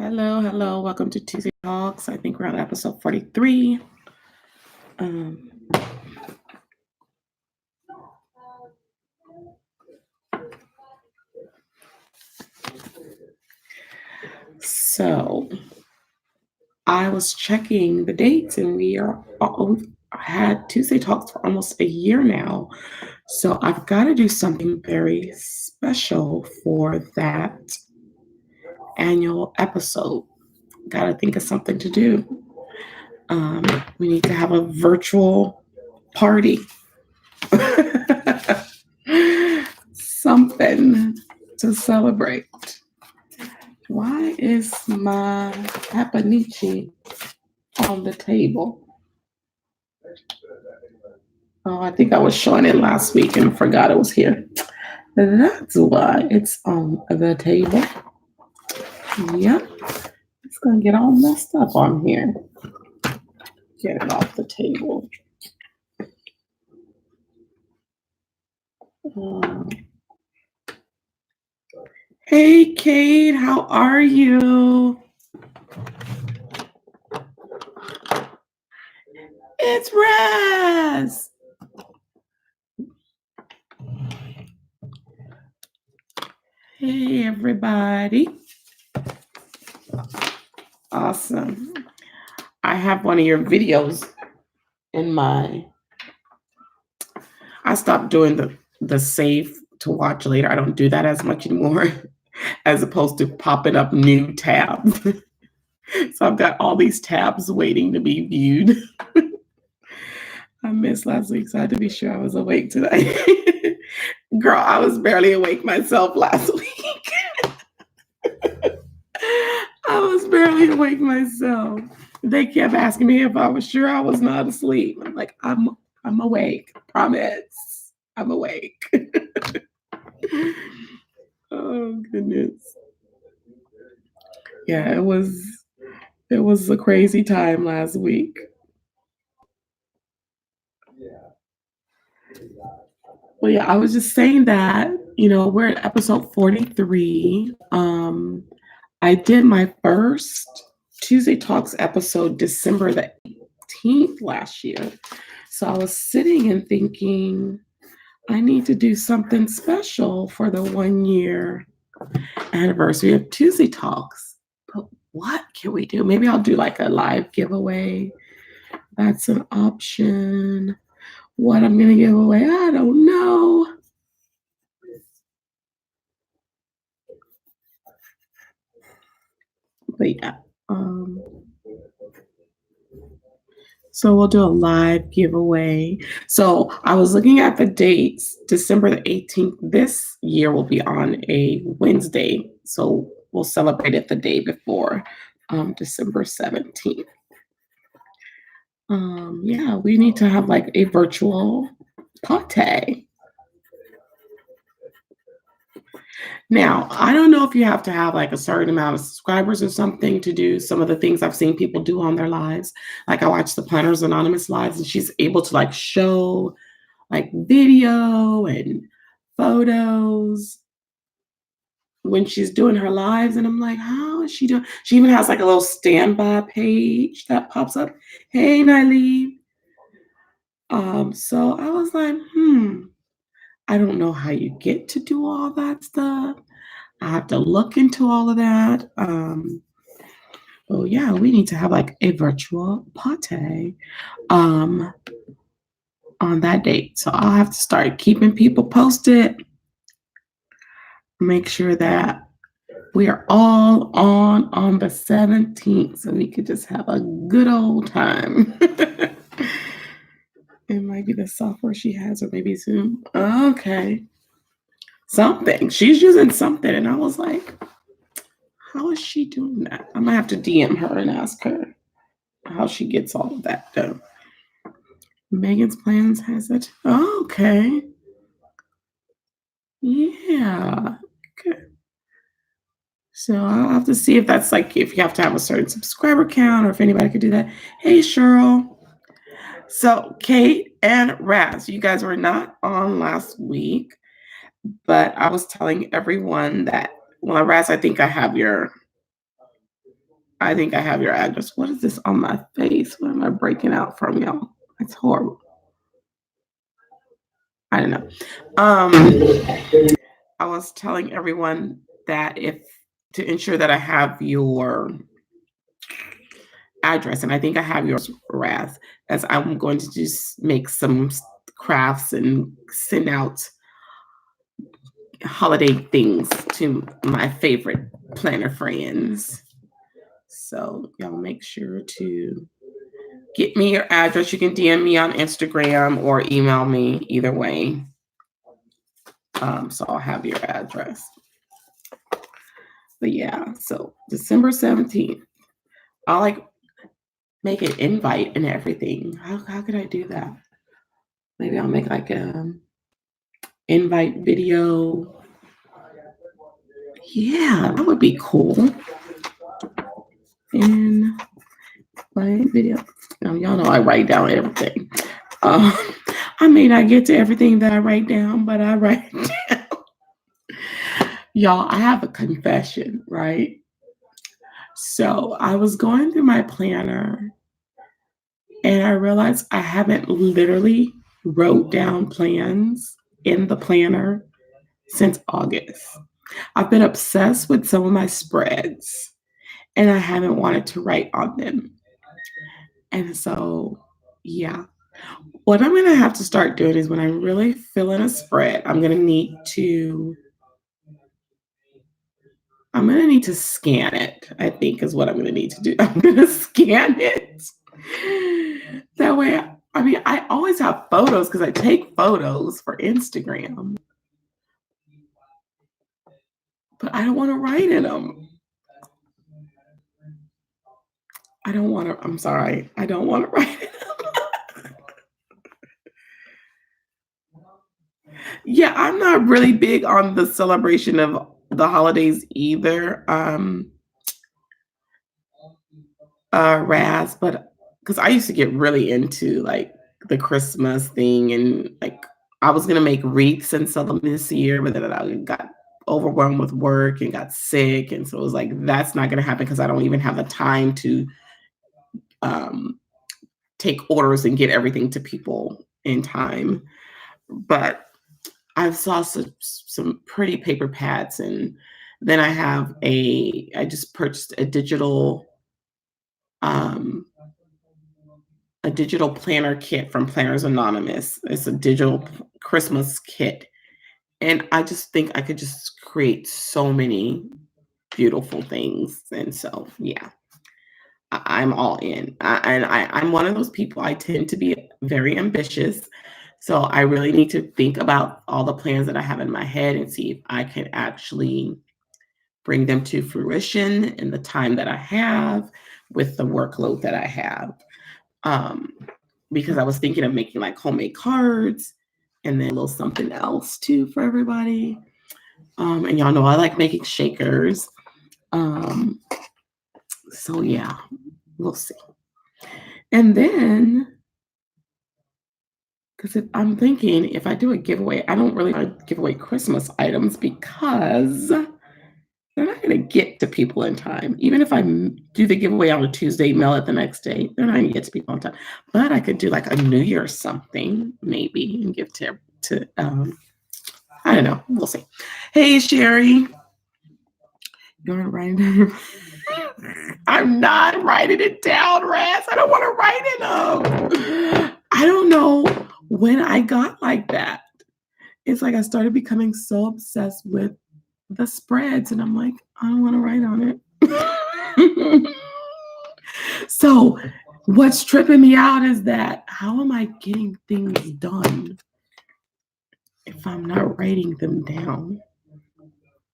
Hello, hello. Welcome to Tuesday Talks. I think we're on episode 43. Um, so I was checking the dates, and we've had Tuesday Talks for almost a year now. So I've got to do something very special for that annual episode. Got to think of something to do. We need to have a virtual party. Something to celebrate. Why is my Papanichi on the table? Oh, I think I was showing it last week and forgot it was here. That's why it's on the table. Yep. It's going to get all messed up on here. Get it off the table. Hey, Kate, how are you? It's Raz. Hey, everybody. Awesome. I have one of your videos in my... I stopped doing the save to watch later. I don't do that as much anymore, as opposed to popping up new tabs. So I've got all these tabs waiting to be viewed. I missed last week, so I had to be sure I was awake today. Girl, I was barely awake myself last week. I was barely awake myself. They kept asking me if I was sure I was not asleep. I'm like, I'm awake. Promise. I'm awake. Oh goodness. Yeah, it was a crazy time last week. Well, yeah, I was just saying that, we're at episode 43. I did my first Tuesday Talks episode December the 18th last year. So I was sitting and thinking, I need to do something special for the 1 year anniversary of Tuesday Talks. But what can we do? Maybe I'll do like a live giveaway. That's an option. What I'm going to give away, I don't know. But yeah. So we'll do a live giveaway. So I was looking at the dates. December the 18th this year will be on a Wednesday. So we'll celebrate it the day before, December 17th. Yeah, we need to have like a virtual party. Now, I don't know if you have to have like a certain amount of subscribers or something to do some of the things I've seen people do on their lives. Like I watched the Planners Anonymous lives, and she's able to like show like video and photos when she's doing her lives. And I'm like, how is she doing? She even has like a little standby page that pops up. Hey, Nailee. So I was like, I don't know how you get to do all that stuff. I have to look into all of that. Well, yeah, we need to have like a virtual party on that date. So I'll have to start keeping people posted. Make sure that we are all on the 17th so we could just have a good old time. It might be the software she has, or maybe Zoom. Okay. Something. She's using something. And I was like, how is she doing that? I might have to DM her and ask her how she gets all of that done. Megan's Plans has it. Oh, okay. Yeah. Okay. So I'll have to see if that's like, if you have to have a certain subscriber count or if anybody could do that. Hey, Cheryl. So Kate and Raz, you guys were not on last week, but I was telling everyone that, well, Raz, I think I have your I think I have your address. What is this on my face? What am I breaking out from, y'all? It's horrible. I don't know. I was telling everyone that if to ensure that I have your address, and I think I have yours, Raz, as I'm going to just make some crafts and send out holiday things to my favorite planner friends. So y'all make sure to get me your address. You can DM me on Instagram or email me, either way. So I'll have your address. But yeah, so December 17th. I'll like make an invite and everything. How could I do that? Maybe I'll make like a invite video. Yeah, that would be cool. Invite video. Now, y'all know I write down everything. I may not get to everything that I write down, but I write down. Y'all, I have a confession, right? So I was going through my planner and I realized I haven't literally wrote down plans in the planner since August. I've been obsessed with some of my spreads and I haven't wanted to write on them. And so, yeah. What I'm going to have to start doing is when I'm really feeling a spread, I'm going to need to scan it, I think is what I'm going to need to do. I'm going to scan it. That way, I mean, I always have photos because I take photos for Instagram. But I don't want to write in them. I'm sorry. I don't want to write in them. Yeah, I'm not really big on the celebration of the holidays either. Raz, but because I used to get really into like the Christmas thing and like I was gonna make wreaths and sell them this year, but then I got overwhelmed with work and got sick. And so it was like, that's not gonna happen because I don't even have the time to um, take orders and get everything to people in time. But I saw some pretty paper pads, and then I just purchased um, a digital planner kit from Planners Anonymous. It's a digital Christmas kit. And I just think I could just create so many beautiful things. And so, yeah, I'm all in. I'm one of those people, I tend to be very ambitious. So I really need to think about all the plans that I have in my head and see if I can actually bring them to fruition in the time that I have with the workload that I have. Because I was thinking of making like homemade cards and then a little something else too for everybody. And y'all know I like making shakers. So yeah, we'll see. And then, because if I'm thinking if I do a giveaway, I don't really want to give away Christmas items because they're not going to get to people in time. Even if I do the giveaway on a Tuesday, mail it the next day, they're not going to get to people in time. But I could do like a New Year something maybe and give to I don't know. We'll see. Hey, Sherry. You want to write it down? I'm not writing it down, Raz. I don't want to write it up. I don't know when I got like that. It's like I started becoming so obsessed with the spreads, and I'm like, I don't want to write on it. So what's tripping me out is that how am I getting things done if I'm not writing them down?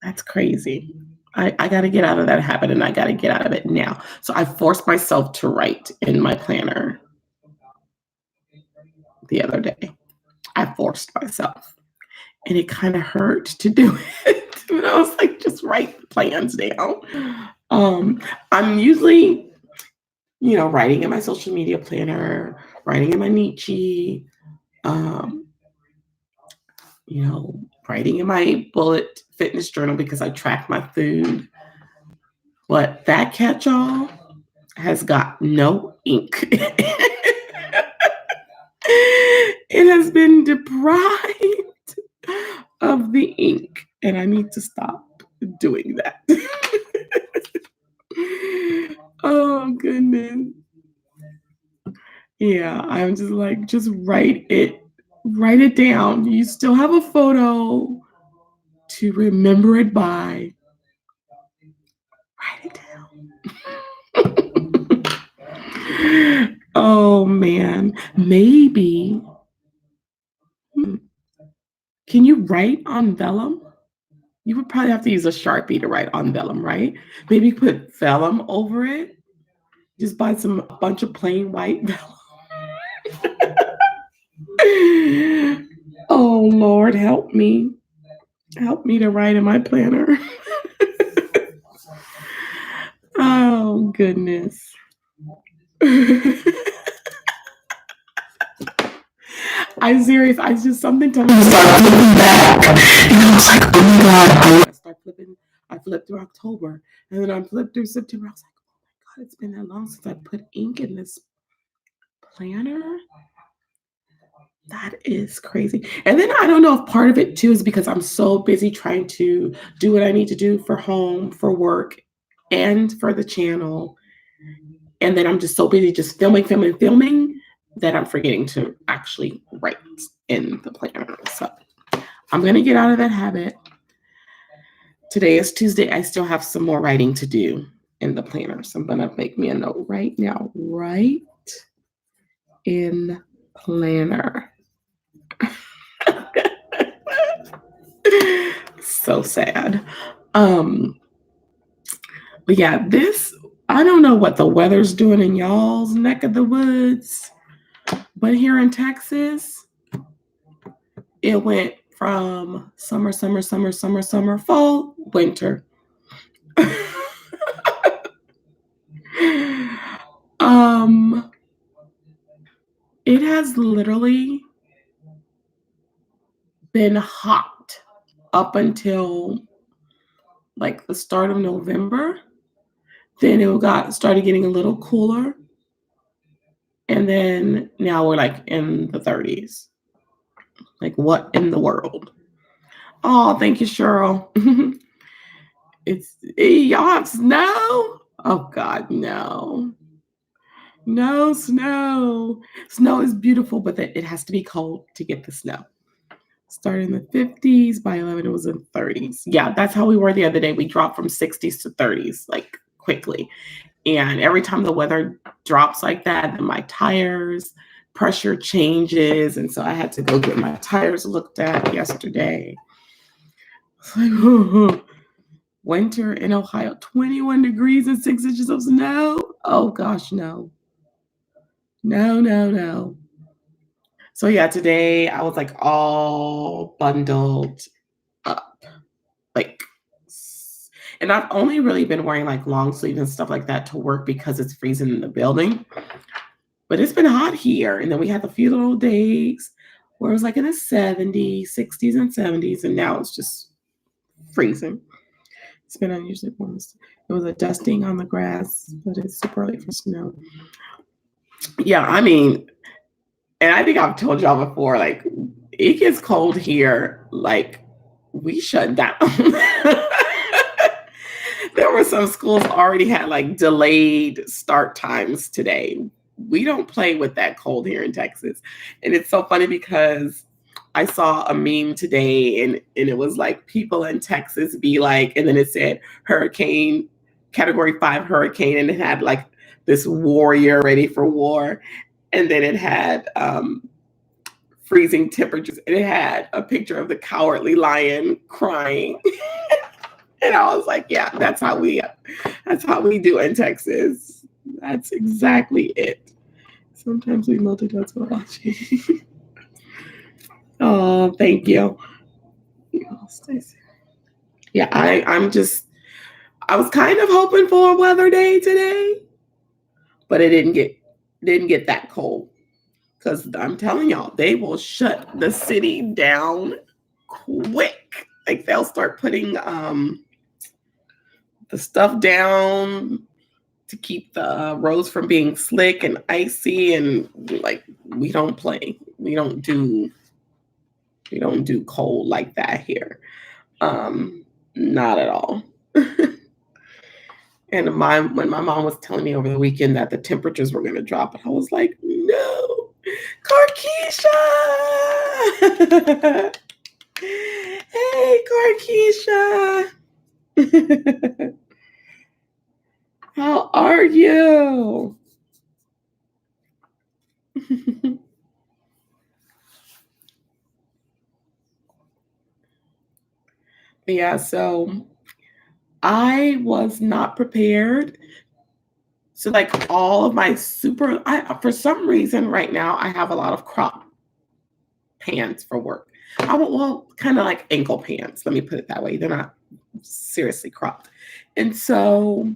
That's crazy. I got to get out of that habit, and I got to get out of it now. So I forced myself to write in my planner the other day. I forced myself, and it kind of hurt to do it. And I was like, just write the plans down. I'm usually, writing in my social media planner, writing in my Nietzsche, writing in my bullet fitness journal because I track my food. But that catch-all, has got no ink. It has been deprived of the ink, and I need to stop doing that. Oh, goodness. Yeah, I'm just like, just write it down. You still have a photo to remember it by. Write it down. Oh man, maybe. Can you write on vellum? You would probably have to use a Sharpie to write on vellum, right? Maybe put vellum over it. Just buy a bunch of plain white vellum. Oh Lord, help me. Help me to write in my planner. Oh goodness. I'm serious. I just something told me to start flipping back. And I was like, oh my God. I start flipping. I flipped through October. And then I flipped through September. I was like, oh my God, it's been that long since I put ink in this planner. That is crazy. And then I don't know if part of it too is because I'm so busy trying to do what I need to do for home, for work, and for the channel. And then I'm just so busy just filming that I'm forgetting to actually write in the planner. So I'm going to get out of that habit. Today is Tuesday. I still have some more writing to do in the planner. So I'm going to make me a note right now. Write in planner. So sad. But yeah, I don't know what the weather's doing in y'all's neck of the woods, but here in Texas, it went from summer, fall, winter. It has literally been hot up until like the start of November. Then it started getting a little cooler. And then now we're like in the 30s. Like, what in the world? Oh, thank you, Cheryl. Y'all have snow? Oh God, no. No snow. Snow is beautiful, but it has to be cold to get the snow. Started in the 50s, by 11 it was in 30s. Yeah, that's how we were the other day. We dropped from 60s to 30s like quickly. And every time the weather drops like that, then my tires pressure changes. And so I had to go get my tires looked at yesterday. It's like, winter in Ohio, 21 degrees and 6 inches of snow. Oh gosh, no. No. So yeah, today I was like all bundled up. Like, and I've only really been wearing like long sleeves and stuff like that to work because it's freezing in the building. But it's been hot here. And then we had a few little days where it was like in the 70s, 60s, and 70s. And now it's just freezing. It's been unusually warm. It was a dusting on the grass, but it's super early for snow. Yeah, I mean, and I think I've told y'all before, like, it gets cold here, like, we shut down. There were some schools already had like delayed start times today. We don't play with that cold here in Texas. And it's so funny because I saw a meme today and it was like people in Texas be like, and then it said hurricane, category 5 hurricane, and it had like this warrior ready for war. And then it had freezing temperatures. And it had a picture of the cowardly lion crying. And I was like, yeah, that's how we do in Texas. That's exactly it. Sometimes we multitask while watching. Oh, thank you. Yeah, I was kind of hoping for a weather day today, but it didn't get that cold. Because I'm telling y'all, they will shut the city down quick. Like they'll start putting the stuff down to keep the roads from being slick and icy, and like we don't play. We don't do cold like that here. Not at all. And when my mom was telling me over the weekend that the temperatures were gonna drop, I was like, no, Carkeisha. Hey, Carkeisha. How are you? Yeah, so I was not prepared. So like all of my for some reason right now I have a lot of crop pants for work. Well, kind of like ankle pants. Let me put it that way. They're not seriously cropped. And so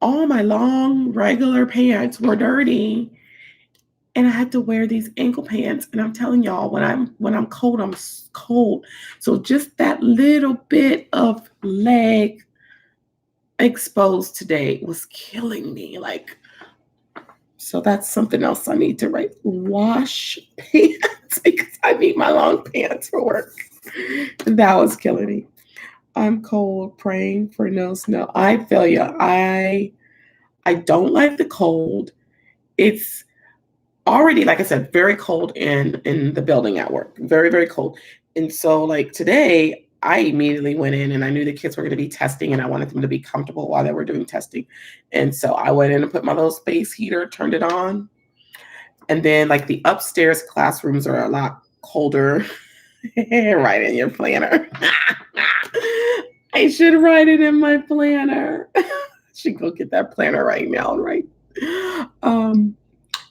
all my long regular pants were dirty and I had to wear these ankle pants. And I'm telling y'all, when I'm cold, cold. So just that little bit of leg exposed today was killing me. Like, so that's something else I need to write. Wash pants because I need my long pants for work. That was killing me. I'm cold, praying for no snow. I feel you. I don't like the cold. It's already, like I said, very cold in the building at work. Very, very cold. And so like today, I immediately went in and I knew the kids were going to be testing and I wanted them to be comfortable while they were doing testing. And so I went in and put my little space heater, turned it on. And then like the upstairs classrooms are a lot colder. Write in your planner. I should write it in my planner. Should go get that planner right now, right? Um,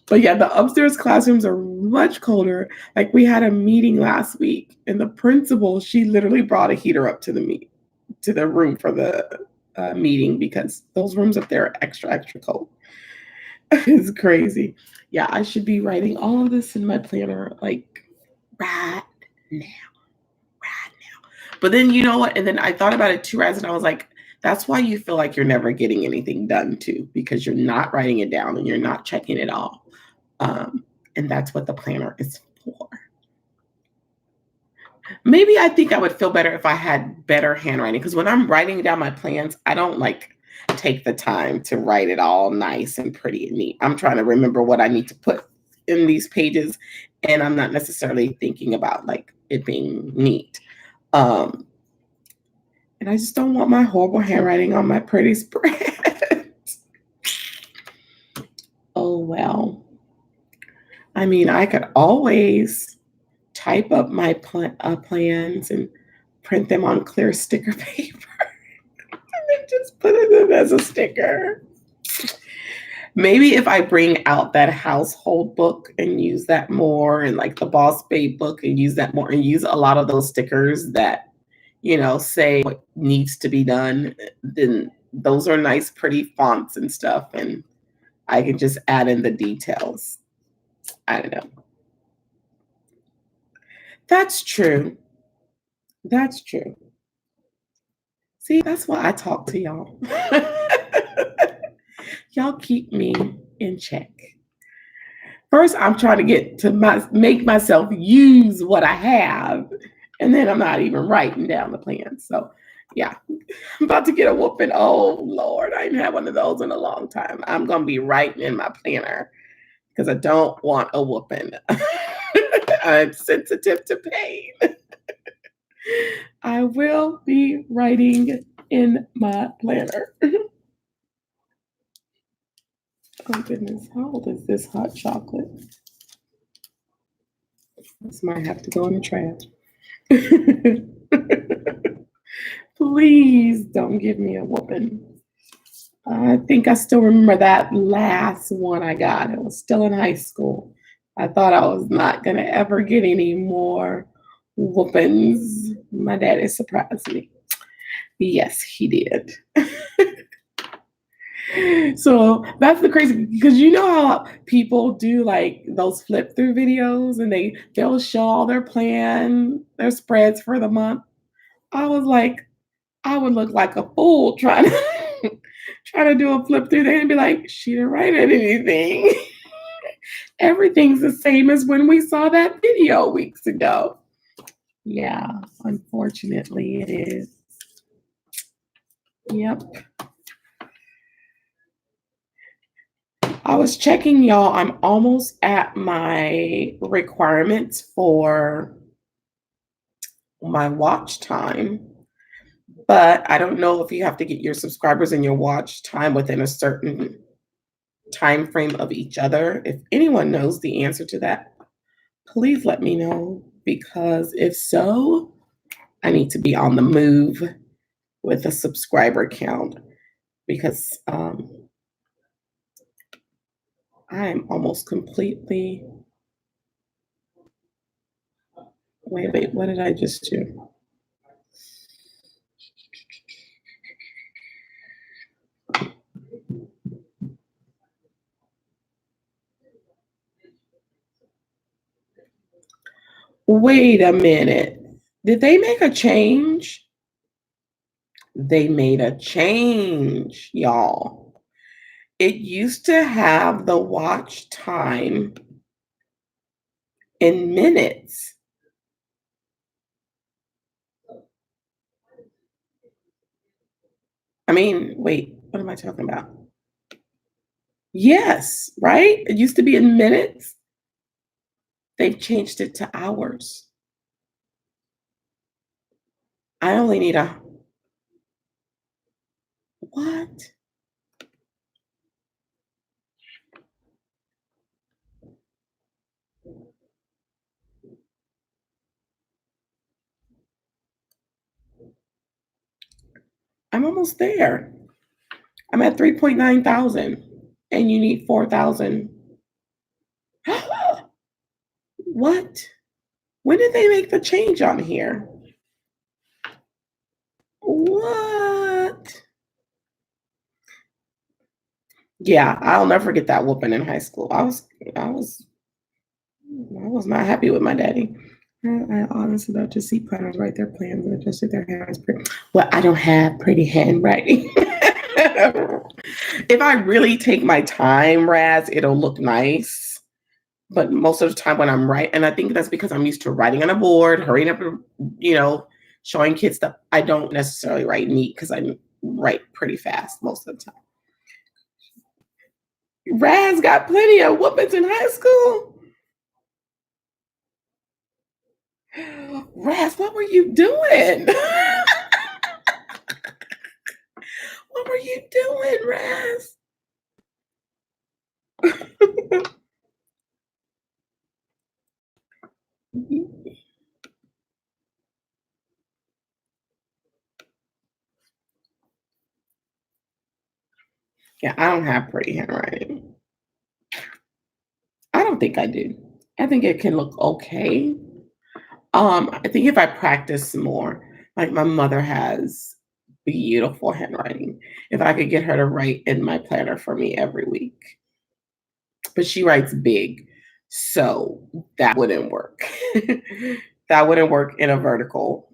but yeah, the upstairs classrooms are much colder. Like we had a meeting last week, and the principal, she literally brought a heater up to the room for the meeting because those rooms up there are extra, extra cold. It's crazy. Yeah, I should be writing all of this in my planner like right now, right now. But then you know what? And then I thought about it too, Raz, and I was like, that's why you feel like you're never getting anything done too, because you're not writing it down and you're not checking it all. And that's what the planner is for. Maybe I think I would feel better if I had better handwriting because when I'm writing down my plans, I don't like take the time to write it all nice and pretty and neat. I'm trying to remember what I need to put in these pages, and I'm not necessarily thinking about like it being neat. And I just don't want my horrible handwriting on my pretty spread. Oh well. I mean, I could always type up my plans and print them on clear sticker paper and then just put it in as a sticker. Maybe if I bring out that household book and use that more, and like the Boss Babe book and use that more, and use a lot of those stickers that, say what needs to be done, then those are nice, pretty fonts and stuff. And I can just add in the details. I don't know. That's true. That's true. See, that's why I talk to y'all. Y'all keep me in check. First, I'm trying to make myself use what I have, and then I'm not even writing down the plan. So, yeah, I'm about to get a whooping. Oh Lord, I ain't had one of those in a long time. I'm gonna be writing in my planner because I don't want a whooping. I'm sensitive to pain. I will be writing in my planner. Oh goodness, how old is this hot chocolate? This might have to go in the trash. Please don't give me a whooping. I think I still remember that last one I got. It was still in high school. I thought I was not going to ever get any more whoopings. My daddy surprised me. Yes, he did. So that's the crazy, because you know how people do like those flip through videos and they'll show all their spreads for the month. I was like, I would look like a fool trying to try to do a flip through there and be like, she didn't write anything. Everything's the same as when we saw that video weeks ago. Yeah, unfortunately it is. Yep. I was checking, y'all. I'm almost at my requirements for my watch time, but I don't know if you have to get your subscribers and your watch time within a certain time frame of each other. If anyone knows the answer to that, please let me know, because if so, I need to be on the move with a subscriber count, because I'm almost completely. Wait, what did I just do? Wait a minute. Did they make a change? They made a change, y'all. It used to have the watch time in minutes. I mean, wait, what am I talking about? Yes, right? It used to be in minutes. They've changed it to hours. I only need a what? I'm almost there. I'm at 3.9 thousand, and you need 4,000. What? When did they make the change on here? What? Yeah, I'll never forget that whooping in high school. I was not happy with my daddy. I honestly love to see planners write their plans and adjust their hands. Well, I don't have pretty handwriting. If I really take my time, Raz, it'll look nice. But most of the time when I'm writing, and I think that's because I'm used to writing on a board, hurrying up, showing kids stuff. I don't necessarily write neat because I write pretty fast most of the time. Raz got plenty of whoopings in high school. Raz, what were you doing? What were you doing, Raz? Yeah, I don't have pretty handwriting. I don't think I do. I think it can look okay. I think if I practice more, like my mother has beautiful handwriting. If I could get her to write in my planner for me every week, but she writes big, so that wouldn't work. That wouldn't work in a vertical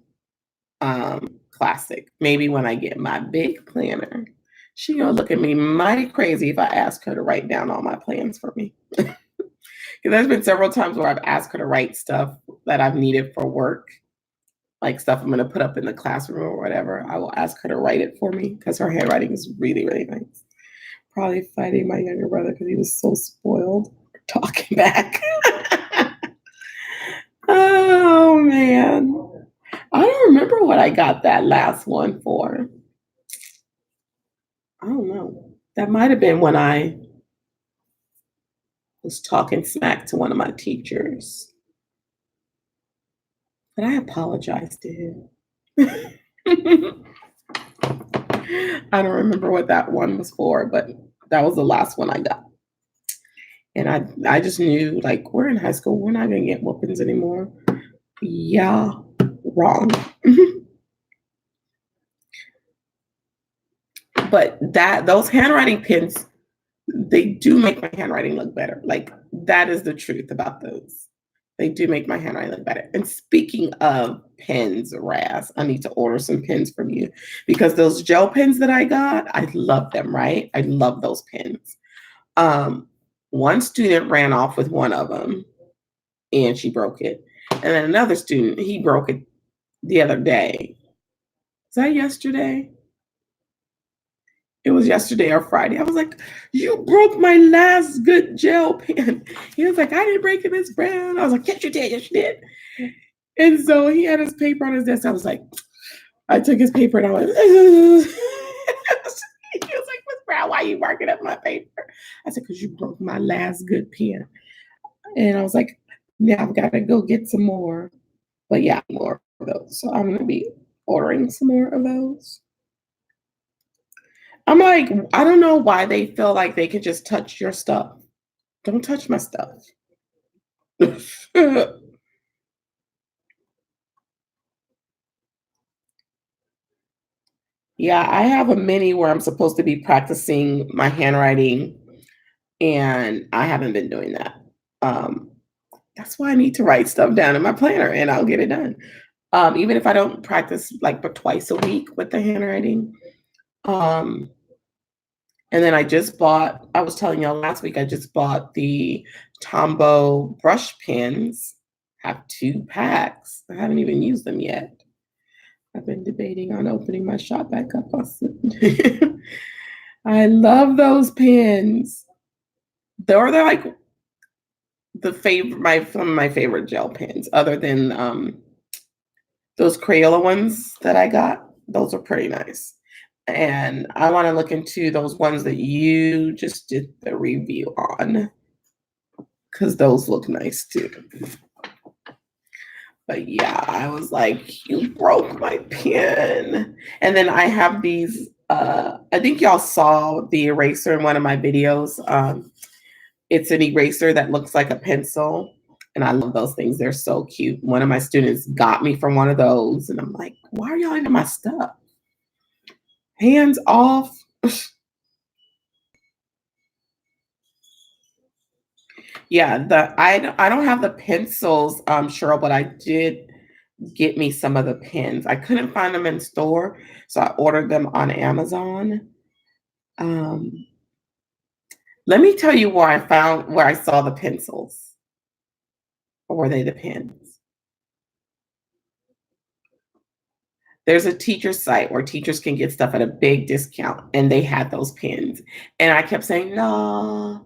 classic. Maybe when I get my big planner, she gonna look at me mighty crazy if I ask her to write down all my plans for me. There's been several times where I've asked her to write stuff that I've needed for work, like stuff I'm going to put up in the classroom or whatever. I will ask her to write it for me because her handwriting is really, really nice. Probably fighting my younger brother because he was so spoiled talking back. Oh, man. I don't remember what I got that last one for. I don't know. That might have been when I was talking smack to one of my teachers. But I apologized to him. I don't remember what that one was for, but that was the last one I got. And I just knew, like, we're in high school, we're not gonna get whoopings anymore. Yeah, wrong. But those handwriting pens, they do make my handwriting look better. Like, that is the truth about those. They do make my handwriting look better. And speaking of pens, Raz. I need to order some pens from you because those gel pens that I got, I love them, right? I love those pens. One student ran off with one of them and she broke it. And then another student, he broke it the other day. Was that yesterday? It was yesterday or Friday. I was like, you broke my last good gel pen. He was like, I didn't break it, Miss Brown. I was like, yes, you did. Yes, you did. And so he had his paper on his desk. I was like, I took his paper and I went, he was like, Miss Brown, why are you marking up my paper? I said, because you broke my last good pen. And I was like, now I've got to go get some more. But yeah, more of those. So I'm going to be ordering some more of those. I'm like, I don't know why they feel like they can just touch your stuff. Don't touch my stuff. Yeah, I have a mini where I'm supposed to be practicing my handwriting, and I haven't been doing that. That's why I need to write stuff down in my planner, and I'll get it done. Even if I don't practice like but twice a week with the handwriting. And then I was telling y'all last week, I just bought the Tombow brush pens. I have 2 packs. I haven't even used them yet. I've been debating on opening my shop back up. I love those pens. They're like some of my favorite gel pens, other than those Crayola ones that I got. Those are pretty nice. And I want to look into those ones that you just did the review on, because those look nice too. But yeah, I was like, you broke my pen. And then I have these, I think y'all saw the eraser in one of my videos. It's an eraser that looks like a pencil. And I love those things. They're so cute. One of my students got me from one of those. And I'm like, why are y'all into my stuff? Hands off. Yeah, I don't have the pencils, Cheryl, but I did get me some of the pens. I couldn't find them in store, so I ordered them on Amazon. Let me tell you where I saw the pencils. Or were they the pens? There's a teacher site where teachers can get stuff at a big discount, and they had those pens. And I kept saying, no,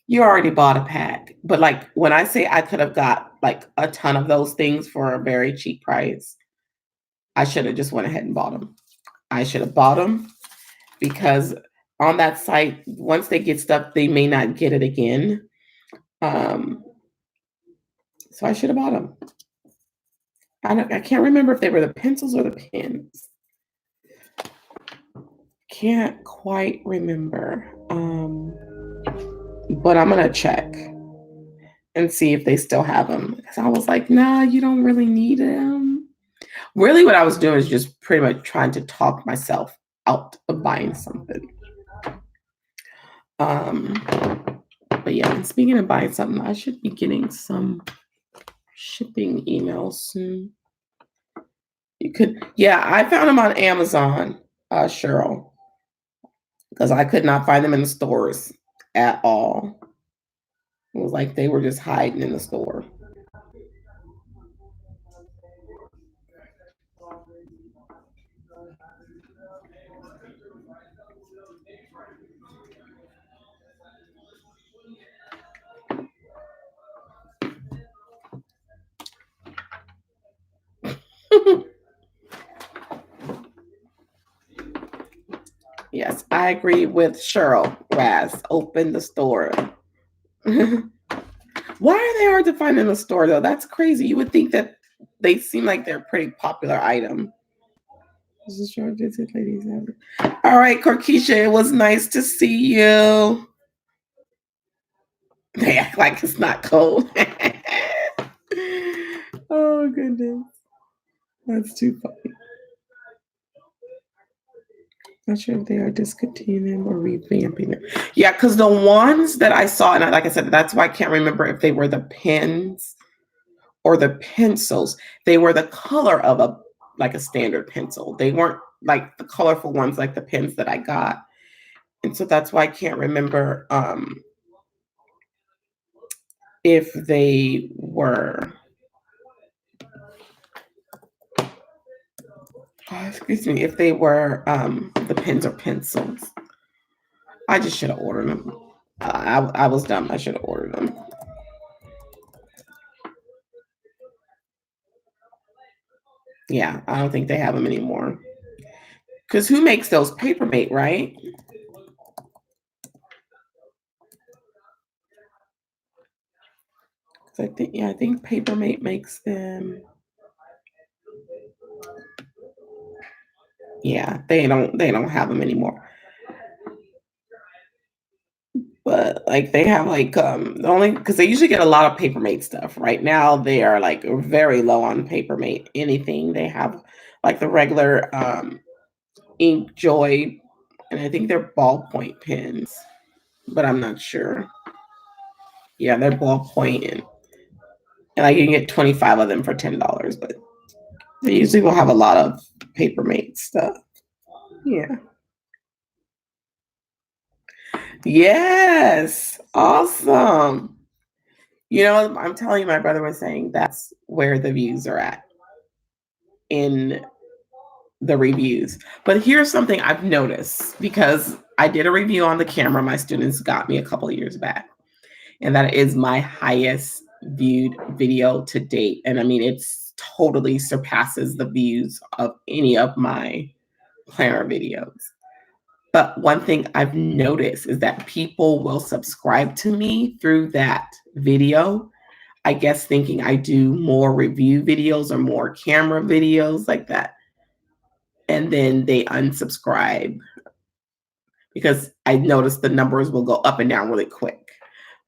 you already bought a pack. But like when I say I could have got like a ton of those things for a very cheap price, I should have just went ahead and bought them. I should have bought them because on that site, once they get stuff, they may not get it again. So I should have bought them. I can't remember if they were the pencils or the pens. Can't quite remember. But I'm gonna check and see if they still have them. Because I was like, nah, you don't really need them. Really, what I was doing is just pretty much trying to talk myself out of buying something. But yeah, and speaking of buying something, I should be getting some shipping emails soon. I found them on Amazon, Cheryl, because I could not find them in the stores at all. It was like they were just hiding in the store. Yes, I agree with Cheryl. Raz, open the store. Why are they hard to find in the store though? That's crazy. You would think that they seem like they're a pretty popular item. This is short visit, ladies. All right, Corkeisha, it was nice to see you. They act like it's not cold. Oh goodness. That's too funny. Not sure if they are discontinuing or revamping them. Yeah, because the ones that I saw, and like I said, that's why I can't remember if they were the pens or the pencils, they were the color of a standard pencil. They weren't like the colorful ones like the pens that I got. And so that's why I can't remember if they were excuse me, if they were the pens or pencils. I just should have ordered them. I was dumb. I should have ordered them. Yeah, I don't think they have them anymore. Because who makes those? Papermate, right? I think Papermate makes them. Yeah, they don't have them anymore. But like they have like the only because they usually get a lot of Papermate stuff. Right now they are like very low on Papermate. Anything they have like the regular Ink Joy, and I think they're ballpoint pens, but I'm not sure. Yeah, they're ballpoint, and like you can get 25 of them for $10, but they usually will have a lot of Papermate stuff. Yeah. Yes. Awesome. You know, I'm telling you, my brother was saying that's where the views are at in the reviews. But here's something I've noticed because I did a review on the camera my students got me a couple of years back, and that is my highest viewed video to date. And I mean, it's totally surpasses the views of any of my planner videos. But one thing I've noticed is that people will subscribe to me through that video. I guess thinking I do more review videos or more camera videos like that. And then they unsubscribe because I noticed the numbers will go up and down really quick.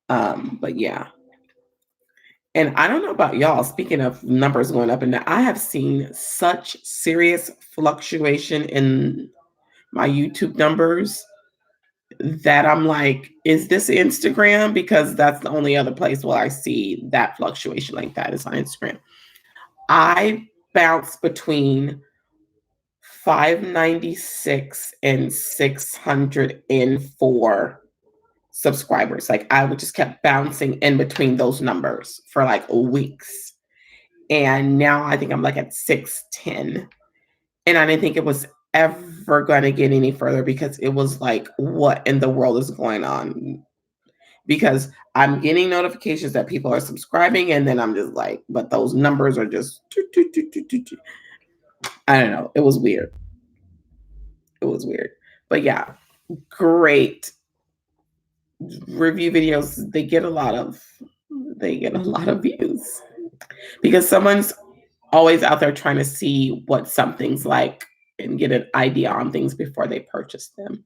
But yeah. And I don't know about y'all, speaking of numbers going up and down, I have seen such serious fluctuation in my YouTube numbers that I'm like, is this Instagram? Because that's the only other place where I see that fluctuation like that is on Instagram. I bounce between 596 and 604 subscribers. Like I would just kept bouncing in between those numbers for like weeks. And now I think I'm like at 610. And I didn't think it was ever going to get any further because it was like, what in the world is going on? Because I'm getting notifications that people are subscribing, and then I'm just like, but those numbers are just, I don't know. It was weird. It was weird. But yeah, great review videos. They get a lot of views because someone's always out there trying to see what something's like and get an idea on things before they purchase them.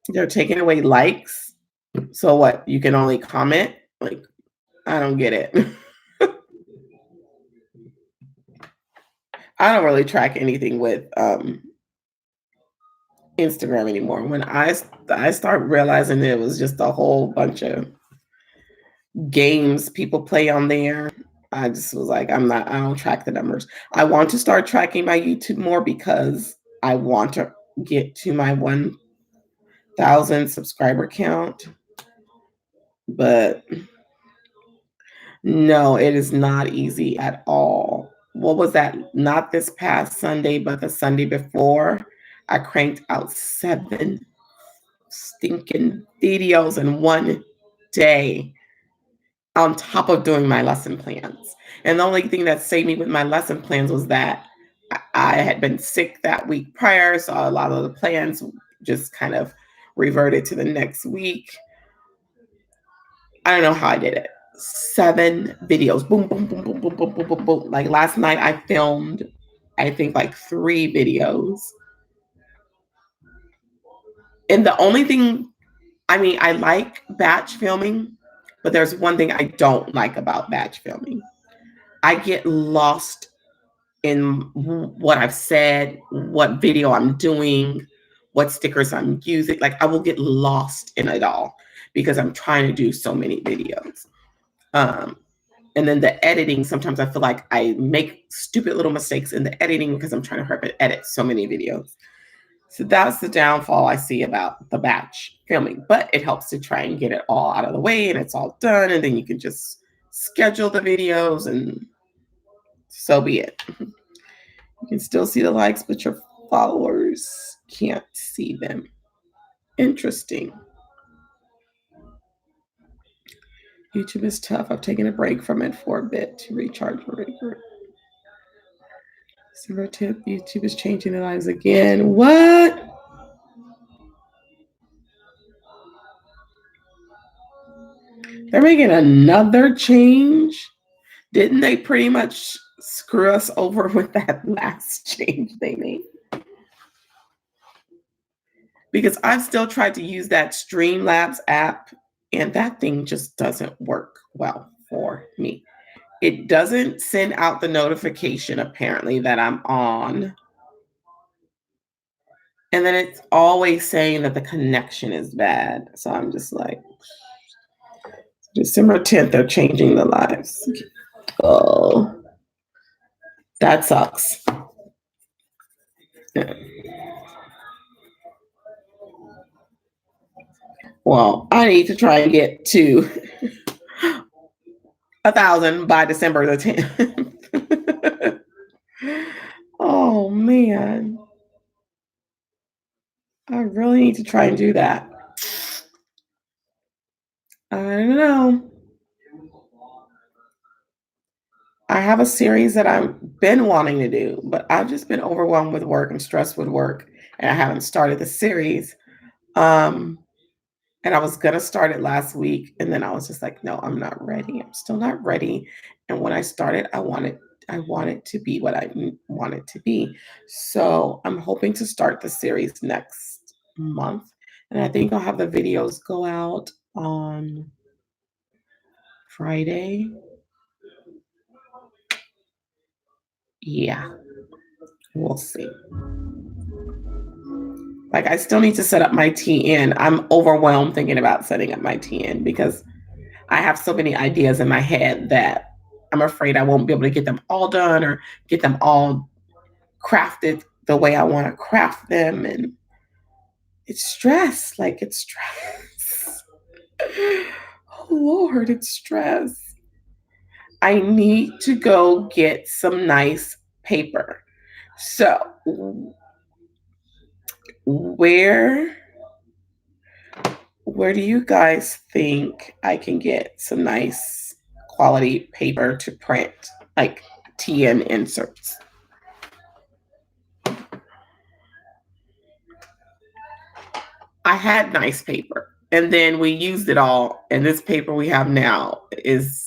They're taking away likes. So what? You can only comment? Like, I don't get it. I don't really track anything with Instagram anymore. When I start realizing it was just a whole bunch of games people play on there, I just was like, I don't track the numbers. I want to start tracking my YouTube more because I want to get to my 1,000 subscriber count. But no, it is not easy at all. What was that? Not this past Sunday, but the Sunday before, I cranked out 7 stinking videos in one day on top of doing my lesson plans. And the only thing that saved me with my lesson plans was that I had been sick that week prior, so a lot of the plans just kind of reverted to the next week. I don't know how I did it. 7 videos. Boom, boom, boom, boom, boom, boom, boom, boom, boom. Like last night I filmed, I think like 3 videos. And the only thing, I mean, I like batch filming, but there's one thing I don't like about batch filming. I get lost in what I've said, what video I'm doing, what stickers I'm using. Like I will get lost in it all because I'm trying to do so many videos. And then the editing, sometimes I feel like I make stupid little mistakes in the editing because I'm trying to hurry edit so many videos. So that's the downfall I see about the batch filming, but it helps to try and get it all out of the way and it's all done. And then you can just schedule the videos and so be it. You can still see the likes, but your followers can't see them. Interesting. YouTube is tough. I've taken a break from it for a bit to recharge my rigor. December 10th, YouTube is changing their lives again. What? They're making another change? Didn't they pretty much screw us over with that last change they made? Because I've still tried to use that Streamlabs app, and that thing just doesn't work well for me. It doesn't send out the notification, apparently, that I'm on. And then it's always saying that the connection is bad. So I'm just like, December 10th, they're changing the lives. Oh, that sucks. Yeah. Well, I need to try and get to 1,000 by December the 10th. Oh, man. I really need to try and do that. I don't know. I have a series that I've been wanting to do, but I've just been overwhelmed with work and stressed with work, and I haven't started the series. Um, and I was gonna start it last week, and then I was just like, no, I'm not ready. I'm still not ready. And when I started, I want it to be what I want it to be. So I'm hoping to start the series next month, and I think I'll have the videos go out on Friday. Yeah, we'll see. Like, I still need to set up my TN. I'm overwhelmed thinking about setting up my TN because I have so many ideas in my head that I'm afraid I won't be able to get them all done or get them all crafted the way I want to craft them. And it's stress. Like, it's stress. Oh, Lord, it's stress. I need to go get some nice paper. So, where do you guys think I can get some nice quality paper to print, like TN inserts? I had nice paper, and then we used it all, and this paper we have now is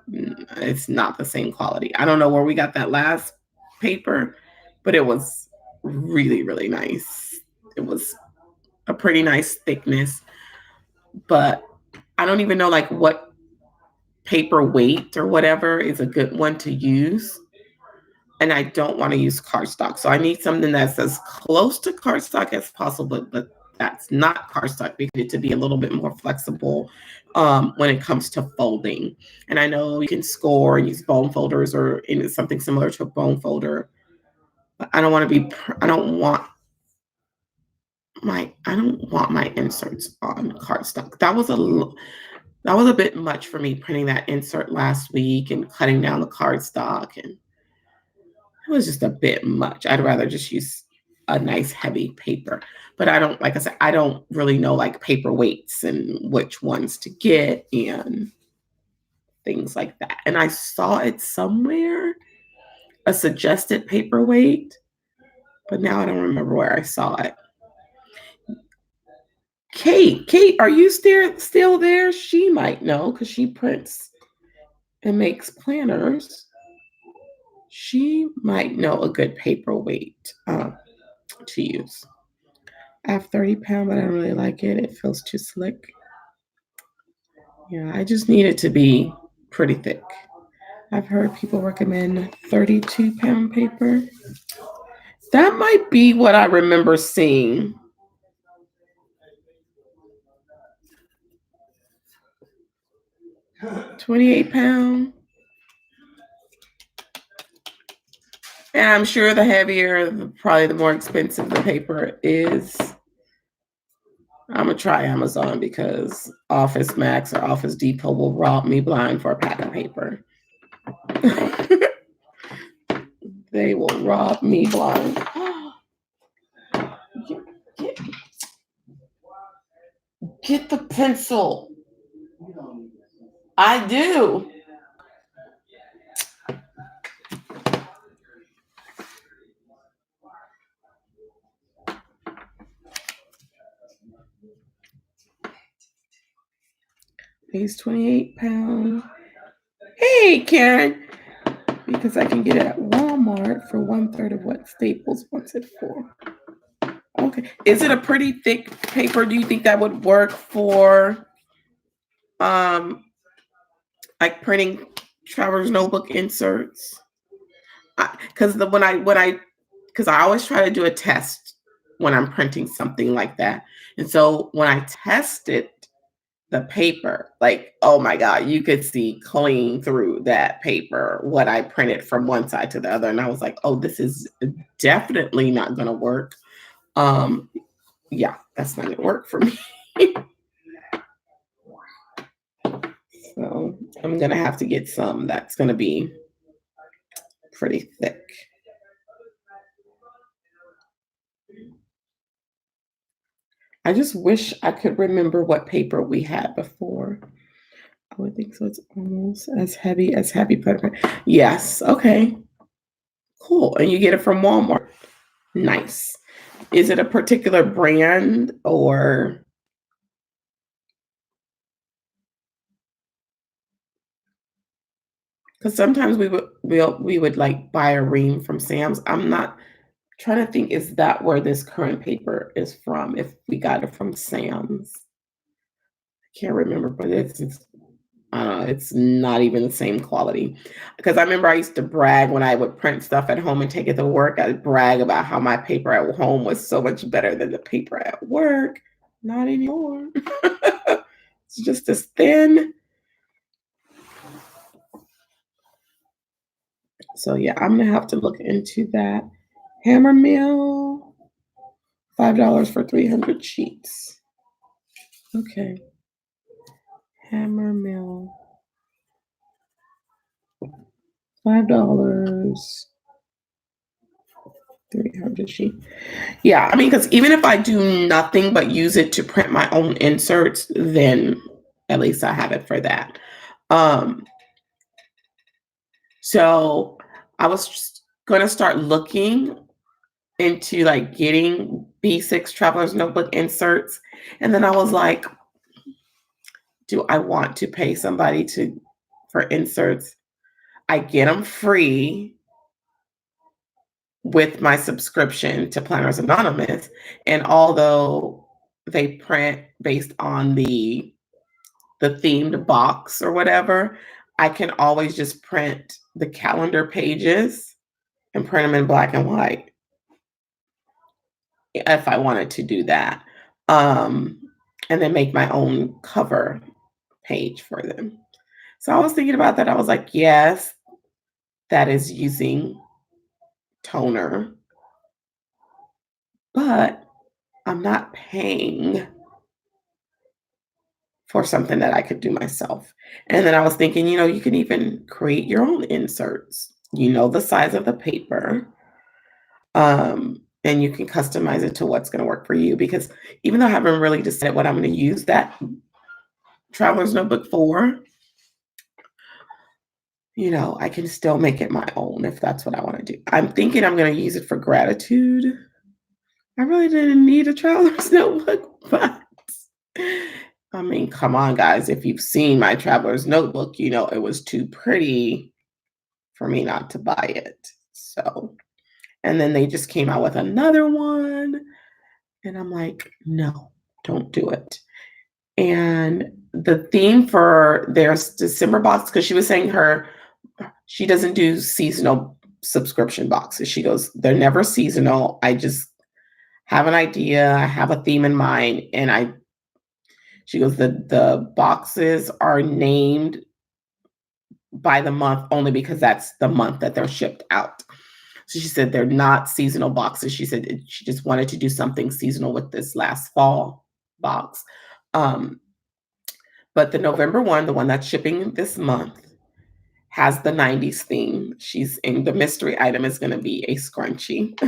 it's not the same quality. I don't know where we got that last paper, but it was really, really nice. It was a pretty nice thickness, but I don't even know like what paper weight or whatever is a good one to use. And I don't want to use cardstock. So I need something that's as close to cardstock as possible, but that's not cardstock. We need it to be a little bit more flexible when it comes to folding. And I know you can score and use bone folders or something similar to a bone folder. But I don't want to be, I don't want my inserts on cardstock. That was a bit much for me printing that insert last week and cutting down the cardstock, and it was just a bit much. I'd rather just use a nice heavy paper. But I don't, like I said, I don't really know like paper weights and which ones to get and things like that. And I saw it somewhere, a suggested paper weight, but now I don't remember where I saw it. Kate, are you still there? She might know because she prints and makes planners. She might know a good paper weight to use. I have 30 pound, but I don't really like it. It feels too slick. Yeah, I just need it to be pretty thick. I've heard people recommend 32 pound paper. That might be what I remember seeing. £28. And I'm sure the heavier, probably the more expensive the paper is. I'm gonna try Amazon because Office Max or Office Depot will rob me blind for a pack of paper. They will rob me blind. Get, get the pencil. I do. Weighs 28 pounds. Hey, Karen. Because I can get it at Walmart for 1/3 of what Staples wants it for. Okay. Is it a pretty thick paper? Do you think that would work for like printing traveler's notebook inserts? Because I always try to do a test when I'm printing something like that. And so when I tested the paper, like, oh my God, you could see clean through that paper what I printed from one side to the other. And I was like, oh, this is definitely not going to work. Yeah, that's not going to work for me. So I'm going to have to get some that's going to be pretty thick. I just wish I could remember what paper we had before. I would think so. It's almost as heavy paper. Yes. Okay. Cool. And you get it from Walmart. Nice. Is it a particular brand or because sometimes we would like buy a ream from Sam's. I'm not trying to think, is that where this current paper is from? If we got it from Sam's. I can't remember, but it's I don't know, it's not even the same quality. Because I remember I used to brag when I would print stuff at home and take it to work. I'd brag about how my paper at home was so much better than the paper at work. Not anymore. It's just as thin. So yeah, I'm gonna have to look into that. Hammer mill, $5 for 300 sheets. Okay. Hammer mill. $5. 300 sheets. Yeah, I mean, because even if I do nothing but use it to print my own inserts, then at least I have it for that. So I was just gonna start looking into like getting B6 Traveler's Notebook inserts. And then I was like, do I want to pay somebody for inserts? I get them free with my subscription to Planners Anonymous. And although they print based on the themed box or whatever, I can always just print the calendar pages and print them in black and white if I wanted to do that. And then make my own cover page for them. So I was thinking about that. I was like, yes, that is using toner, but I'm not paying for something that I could do myself. And then I was thinking, you can even create your own inserts. You know the size of the paper. And you can customize it to what's going to work for you. Because even though I haven't really decided what I'm going to use that traveler's notebook for, I can still make it my own if that's what I want to do. I'm thinking I'm going to use it for gratitude. I really didn't need a traveler's notebook, but I mean, come on, guys. If you've seen my traveler's notebook, it was too pretty for me not to buy it. So, and then they just came out with another one. And I'm like, no, don't do it. And the theme for their December box, because she was saying she doesn't do seasonal subscription boxes. She goes, they're never seasonal. I just have an idea, I have a theme in mind, and she goes, the boxes are named by the month only because that's the month that they're shipped out. So she said they're not seasonal boxes. She said she just wanted to do something seasonal with this last fall box. Um, but the November one, the one that's shipping this month, has the 90s theme. She's in the mystery item is going to be a scrunchie,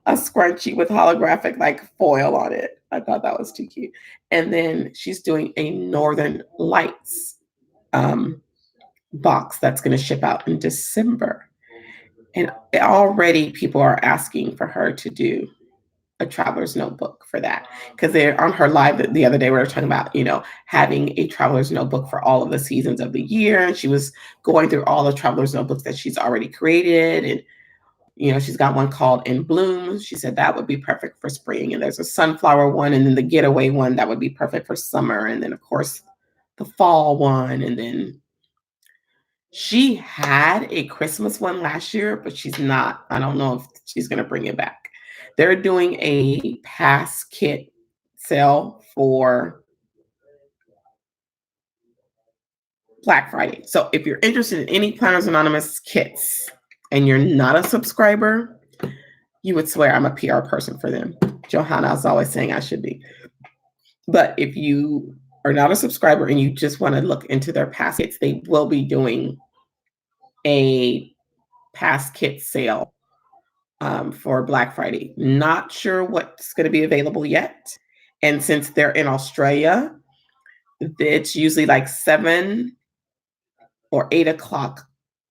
a scrunchie with holographic like foil on it. I thought that was too cute. And then she's doing a Northern Lights um, box that's going to ship out in December. And already people are asking for her to do a traveler's notebook for that because they're on her live the other day. We were talking about, having a traveler's notebook for all of the seasons of the year. And she was going through all the traveler's notebooks that she's already created. And, she's got one called In Bloom. She said that would be perfect for spring. And there's a sunflower one. And then the getaway one that would be perfect for summer. And then, of course, the fall one. And then she had a Christmas one last year, but I don't know if she's going to bring it back. They're doing a pass kit sale for Black Friday. So if you're interested in any Planners Anonymous kits and you're not a subscriber, you would swear I'm a PR person for them. Johanna is always saying I should be. But if you are not a subscriber and you just want to look into their pass kits, they will be doing a pass kit sale for Black Friday. Not sure what's going to be available yet. And since they're in Australia, it's usually like 7 or 8 o'clock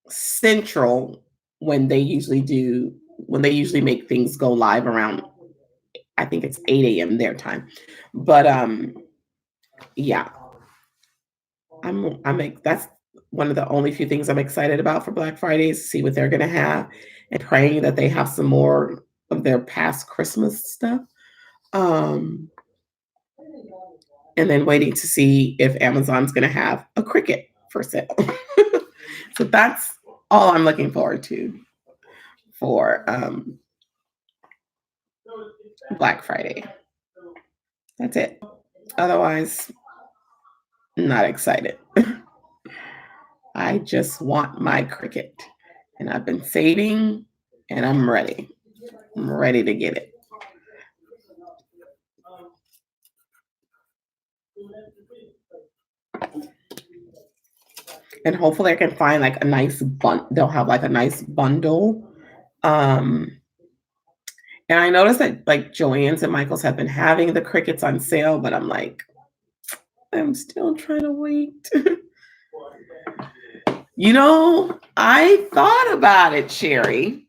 Central when they usually make things go live around, I think it's 8 a.m. their time. But yeah, that's one of the only few things I'm excited about for Black Friday is to see what they're going to have and praying that they have some more of their past Christmas stuff. And then waiting to see if Amazon's going to have a Cricut for sale. So that's all I'm looking forward to for Black Friday. That's it. Otherwise, not excited. I just want my Cricut. And I've been saving and I'm ready. I'm ready to get it. And hopefully I can find like a nice they'll have like a nice bundle. And I noticed that like Joann's and Michael's have been having the Cricuts on sale, but I'm like, I'm still trying to wait. I thought about it, Sherry,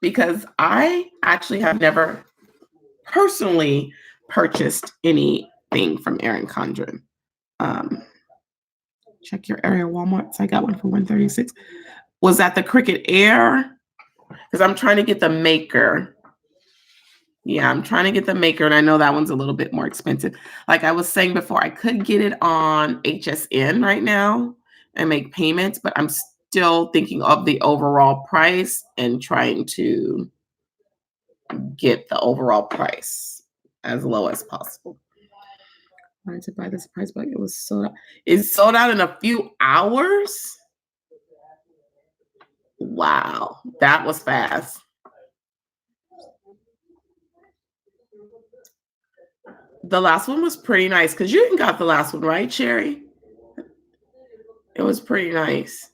because I actually have never personally purchased anything from Erin Condren. Check your area Walmarts. I got one for $136. Was that the Cricut Air? Because I'm trying to get the maker. Yeah, I'm trying to get the maker, and I know that one's a little bit more expensive. Like I was saying before, I could get it on HSN right now and make payments, but I'm still thinking of the overall price and trying to get the overall price as low as possible. I wanted to buy the surprise bag. It was sold out. It's sold out in a few hours. Wow, that was fast. The last one was pretty nice because you got the last one, right, Sherry? It was pretty nice.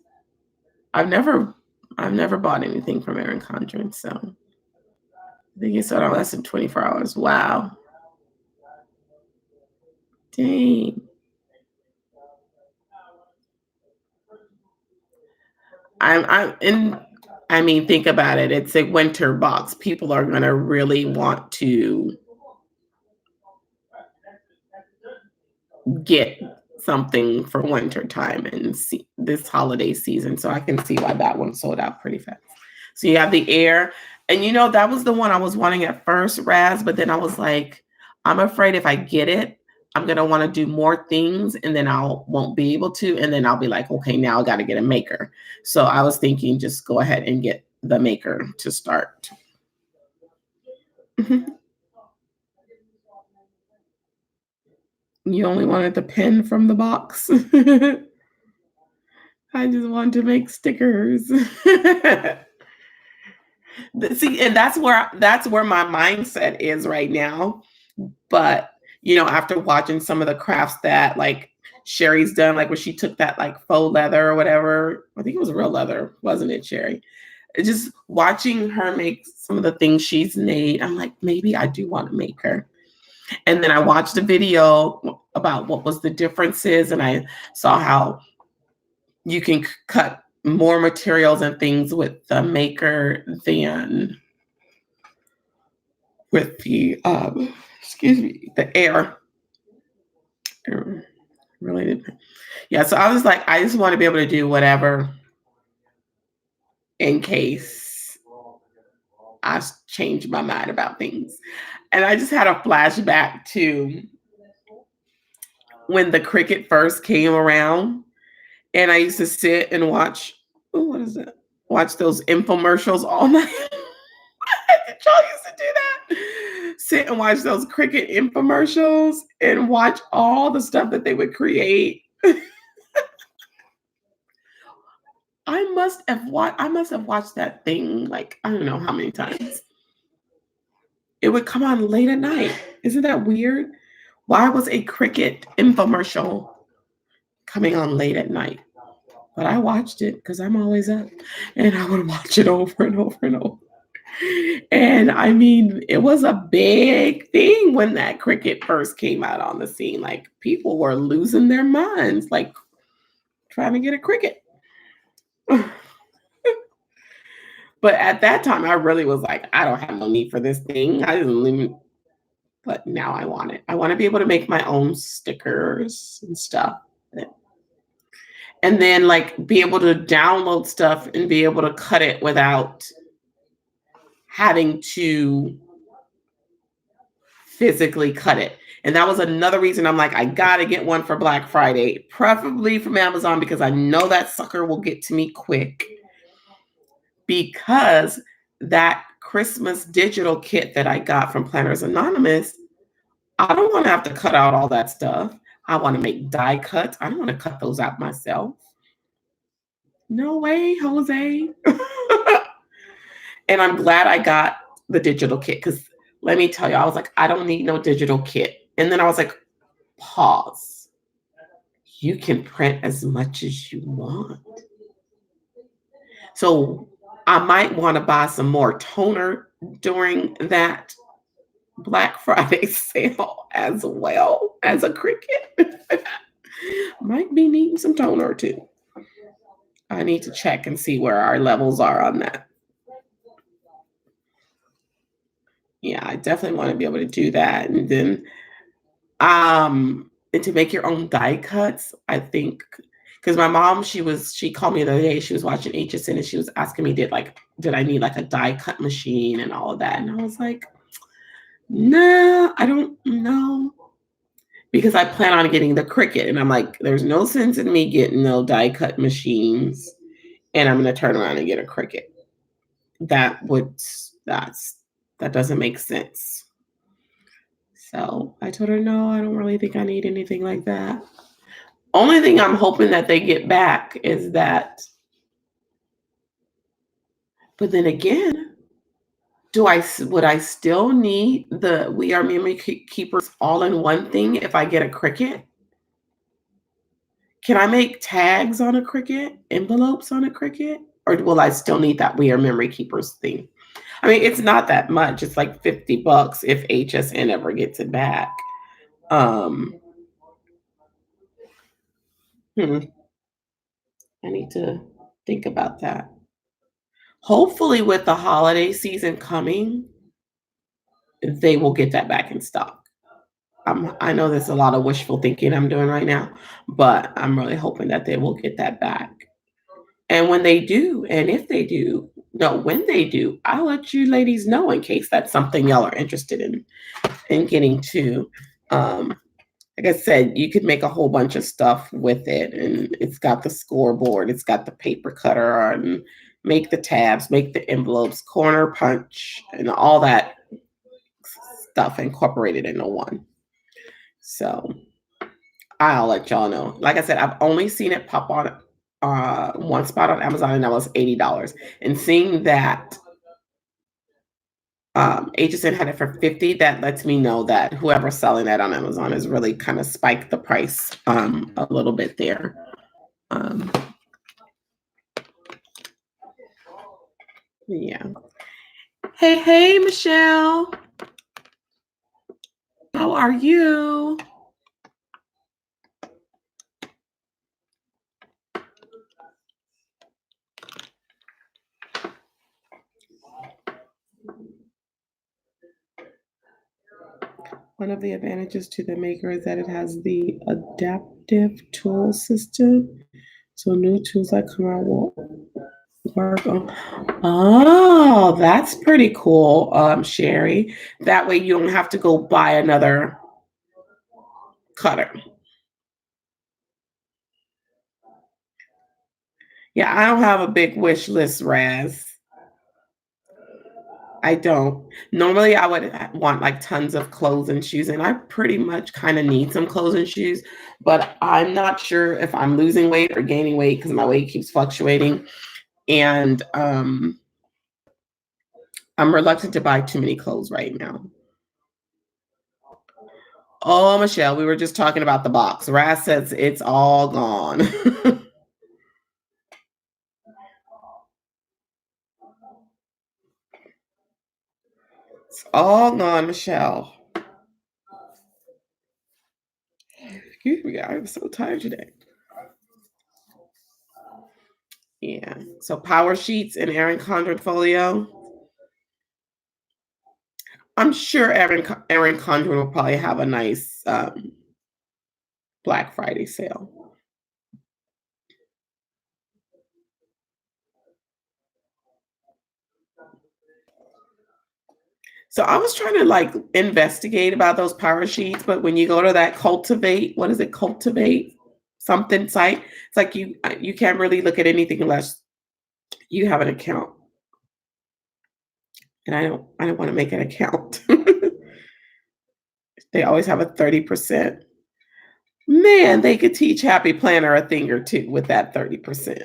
I've never bought anything from Erin Condren, so I think it sold out less than 24 hours. Wow. Dang. Think about it. It's a winter box. People are gonna really want to get something for winter time and see this holiday season. So I can see why that one sold out pretty fast. So you have the Air, and that was the one I was wanting at first, Raz, but then I was like, I'm afraid if I get it, I'm gonna want to do more things and then won't be able to, and then I'll be like, okay, now I got to get a maker. So I was thinking just go ahead and get the maker to start. You only wanted the pen from the box. I just want to make stickers. See, and that's where my mindset is right now. But after watching some of the crafts that like Sherry's done, like when she took that like faux leather or whatever, I think it was real leather, wasn't it, Sherry? Just watching her make some of the things she's made, I'm like, maybe I do want to make her. And then I watched a video about what was the differences, and I saw how you can cut more materials and things with the maker than with the excuse me, the air related. Yeah, so I was like, I just want to be able to do whatever in case I change my mind about things. And I just had a flashback to when the Cricut first came around, and I used to sit and watch, oh, what is it? Watch those infomercials all night. Did y'all used to do that? Sit and watch those Cricut infomercials and watch all the stuff that they would create. I must have watched that thing like I don't know how many times. It would come on late at night. Isn't that weird? Why was a Cricut infomercial coming on late at night? But I watched it because I'm always up, and I would watch it over and over and over. And I mean, it was a big thing when that Cricut first came out on the scene. Like people were losing their minds, like trying to get a Cricut. But at that time, I really was like, I don't have no need for this thing. I didn't even, but now I want it. I want to be able to make my own stickers and stuff. And then like be able to download stuff and be able to cut it without having to physically cut it. And that was another reason I'm like, I gotta get one for Black Friday, preferably from Amazon, because I know that sucker will get to me quick. Because that Christmas digital kit that I got from Planners Anonymous, I don't want to have to cut out all that stuff. I want to make die cuts. I don't want to cut those out myself. No way, Jose. And I'm glad I got the digital kit because let me tell you, I was like, I don't need no digital kit. And then I was like, pause. You can print as much as you want. So I might want to buy some more toner during that Black Friday sale as well as a Cricut. Might be needing some toner too. I need to check and see where our levels are on that. Yeah, I definitely want to be able to do that. And then and to make your own die cuts, I think because my mom, she called me the other day, she was watching HSN and she was asking me, did I need like a die cut machine and all of that? And I was like, no, I don't know. Because I plan on getting the Cricut. And I'm like, there's no sense in me getting no die cut machines. And I'm gonna turn around and get a Cricut. That doesn't make sense. So I told her, no, I don't really think I need anything like that. Only thing I'm hoping that they get back is that. But then again, would I still need the We Are Memory Keepers all in one thing if I get a Cricut? Can I make tags on a Cricut, envelopes on a Cricut, or will I still need that We Are Memory Keepers thing? I mean, it's not that much. It's like $50 if HSN ever gets it back. I need to think about that. Hopefully, with the holiday season coming, they will get that back in stock. I know there's a lot of wishful thinking I'm doing right now, but I'm really hoping that they will get that back. And when they do, and if they do, no, when they do, I'll let you ladies know in case that's something y'all are interested in getting to. Like I said, you could make a whole bunch of stuff with it, and it's got the scoreboard, it's got the paper cutter, and make the tabs, make the envelopes, corner punch, and all that stuff incorporated into one. So I'll let y'all know. Like I said, I've only seen it pop on one spot on Amazon, and that was $80. And seeing that HSN had it for 50, that lets me know that whoever's selling that on Amazon has really kind of spiked the price a little bit there. Yeah. Hey, Michelle. How are you? One of the advantages to the Maker is that it has the adaptive tool system. So new tools that come out will work on. Oh, that's pretty cool, Sherry. That way you don't have to go buy another cutter. Yeah, I don't have a big wish list, Raz. I don't. Normally, I would want like tons of clothes and shoes, and I pretty much kind of need some clothes and shoes, but I'm not sure if I'm losing weight or gaining weight because my weight keeps fluctuating. And I'm reluctant to buy too many clothes right now. Oh, Michelle, we were just talking about the box. Raz says it's all gone. It's all gone, Michelle. Excuse me, I'm so tired today. Yeah. So Power Sheets and Erin Condren Folio. I'm sure Erin Condren will probably have a nice Black Friday sale. So I was trying to like investigate about those Power Sheets, but when you go to that Cultivate, what is it? Cultivate something site. It's like you can't really look at anything unless you have an account. And I don't want to make an account. They always have a 30%. Man, they could teach Happy Planner a thing or two with that 30%.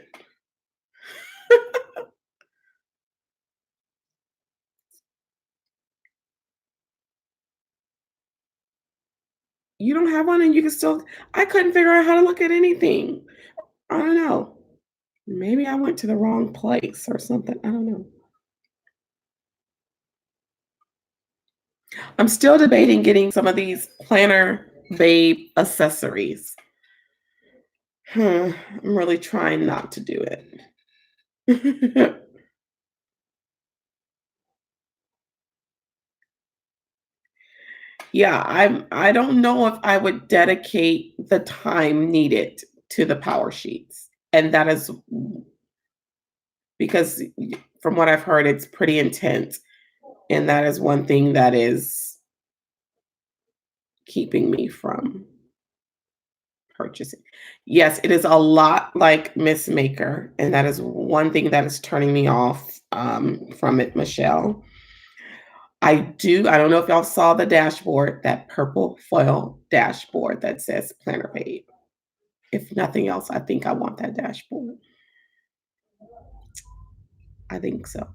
You don't have one and you can still I couldn't figure out how to look at anything. I don't know. Maybe I went to the wrong place or something. I don't know. I'm still debating getting some of these Planner Babe accessories. I'm really trying not to do it. Yeah, I don't know if I would dedicate the time needed to the Power Sheets. And that is because from what I've heard, it's pretty intense. And that is one thing that is keeping me from purchasing. Yes, it is a lot like Miss Maker, and that is one thing that is turning me off from it, Michelle. I don't know if y'all saw the dashboard, that purple foil dashboard that says Planner Babe. If nothing else, I think I want that dashboard. I think so.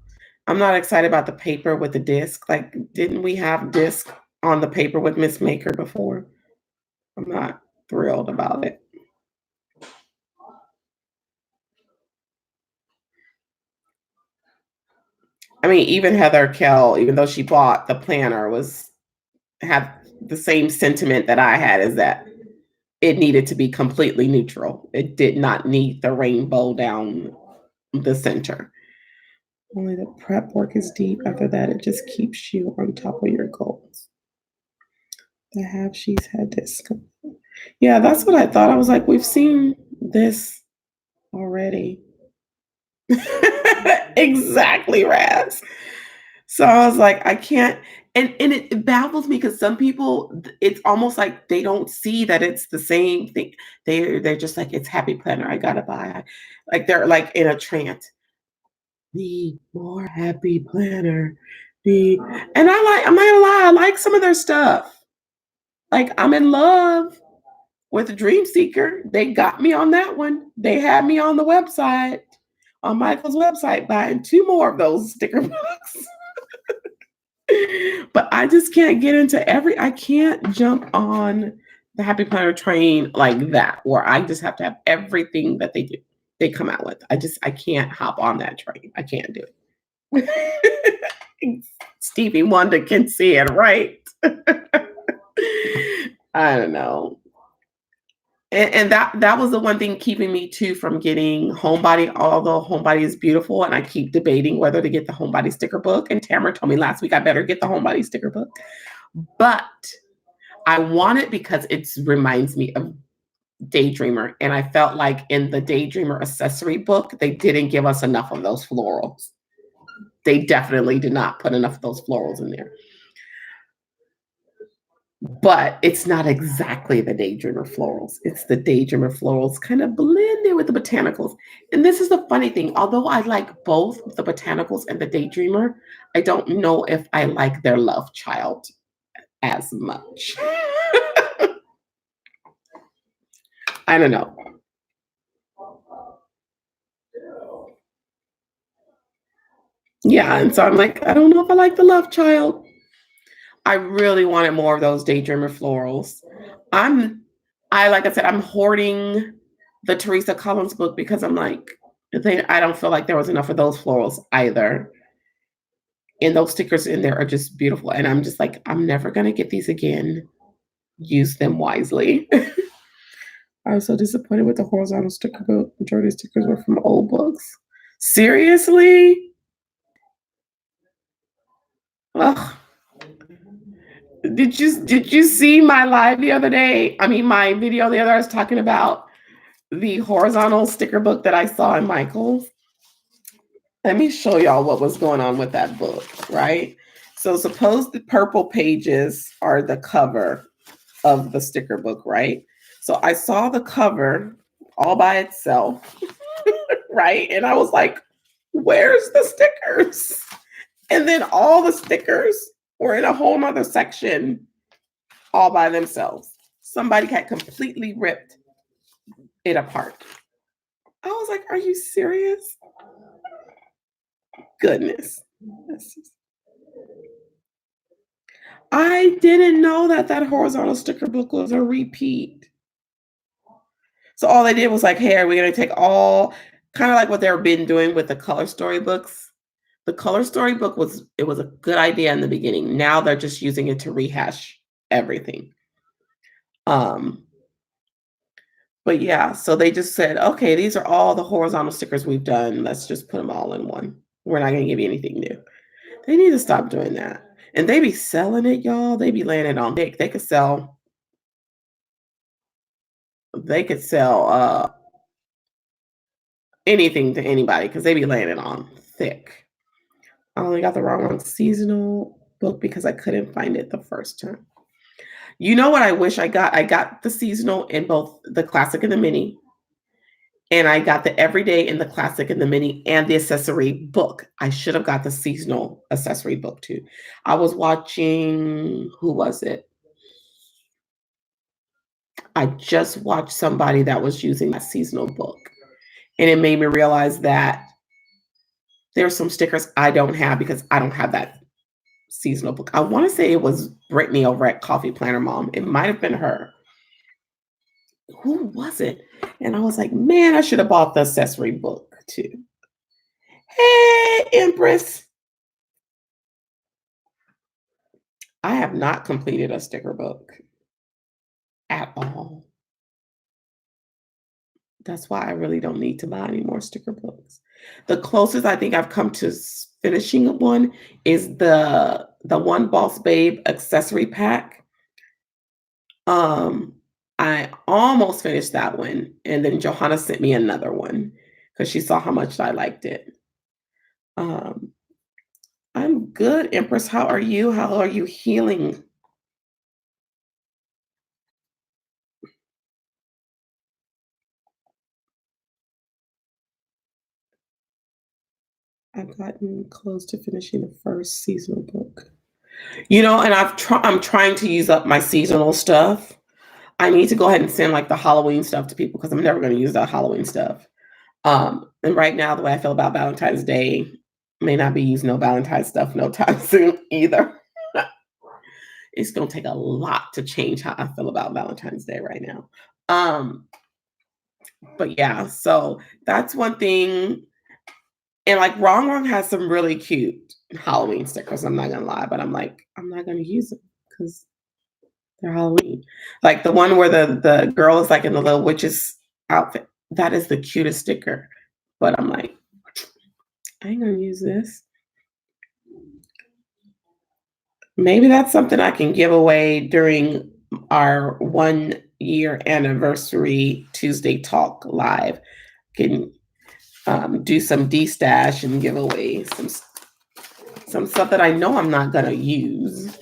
I'm not excited about the paper with the disc. Like, didn't we have disc on the paper with Miss Maker before? I'm not thrilled about it. I mean, even Heather Kell, even though she bought the planner, was had the same sentiment that I had, is that it needed to be completely neutral. It did not need the rainbow down the center. Only the prep work is deep. After that, it just keeps you on top of your goals. The half she's had this. Yeah, that's what I thought. I was like, we've seen this already. Exactly, Raz. So I was like, I can't, and it baffles me because some people, it's almost like they don't see that it's the same thing. They're just like, it's Happy Planner. I gotta buy. Like they're like in a trance. The more Happy Planner. I'm not gonna lie, I like some of their stuff. Like I'm in love. with Dream Seeker. They got me on that one. They had me on the website, on Michael's website, buying 2 more of those sticker books. But I just can't get into I can't jump on the Happy Planner train like that, where I just have to have everything that they come out with. I can't hop on that train. I can't do it. Stevie Wonder can see it, right? I don't know. And that was the one thing keeping me too from getting Homebody, although Homebody is beautiful, and I keep debating whether to get the Homebody sticker book. And Tamara told me last week I better get the Homebody sticker book. But I want it because it reminds me of Daydreamer. And I felt like in the Daydreamer accessory book, they didn't give us enough of those florals. They definitely did not put enough of those florals in there. But it's not exactly the Daydreamer florals. It's the Daydreamer florals kind of blended with the botanicals. And this is the funny thing. Although I like both the botanicals and the Daydreamer, I don't know if I like their love child as much. I don't know. Yeah, and so I'm like, I don't know if I like the love child. I really wanted more of those Daydreamer florals. Like I said, I'm hoarding the Teresa Collins book because I'm like, I don't feel like there was enough of those florals either. And those stickers in there are just beautiful. And I'm just like, I'm never gonna get these again. Use them wisely. I was so disappointed with the horizontal sticker book. Majority of stickers were from old books. Seriously? Ugh. Did you see my live the other day? I mean, my video the other day, I was talking about the horizontal sticker book that I saw in Michael's. Let me show y'all what was going on with that book, right? So suppose the purple pages are the cover of the sticker book, right? So I saw the cover all by itself, right? And I was like, where's the stickers? And then all the stickers were in a whole nother section all by themselves. Somebody had completely ripped it apart. I was like, are you serious? Goodness. I didn't know that horizontal sticker book was a repeat. So all they did was like, hey, we're going to take all, kind of like what they've been doing with the color story books. The color story book was a good idea in the beginning. Now they're just using it to rehash everything. But yeah, so they just said, okay, these are all the horizontal stickers we've done. Let's just put them all in one. We're not going to give you anything new. They need to stop doing that. And they be selling it, y'all. They be laying it on thick. They could sell anything to anybody because they be laying it on thick. I only got the wrong one. Seasonal book because I couldn't find it the first time. You know what I wish I got? I got the seasonal in both the classic and the mini. And I got the everyday in the classic and the mini and the accessory book. I should have got the seasonal accessory book too. I was watching, who was it? I just watched somebody that was using that seasonal book. And it made me realize that there's some stickers I don't have because I don't have that seasonal book. I want to say it was Brittany over at Coffee Planner Mom. It might have been her. Who was it? And I was like, man, I should have bought the accessory book too. Hey, Empress. I have not completed a sticker book at all. That's why I really don't need to buy any more sticker books. The closest I think I've come to finishing one is the One Boss Babe accessory pack. I almost finished that one, and then Johanna sent me another one because she saw how much I liked it. I'm good, Empress. How are you? How are you healing? I've gotten close to finishing the first seasonal book. And I'm trying to use up my seasonal stuff. I need to go ahead and send like the Halloween stuff to people because I'm never going to use that Halloween stuff. And right now, the way I feel about Valentine's Day may not be using no Valentine's stuff no time soon either. It's going to take a lot to change how I feel about Valentine's Day right now. But yeah, so that's one thing. And like Wrong has some really cute Halloween stickers. I'm not gonna lie, but I'm like, I'm not gonna use them because they're Halloween. Like the one where the girl is like in the little witch's outfit. That is the cutest sticker. But I'm like, I ain't gonna use this. Maybe that's something I can give away during our 1 year anniversary Tuesday Talk live. Can do some D-stash and give away some stuff that I know I'm not gonna use.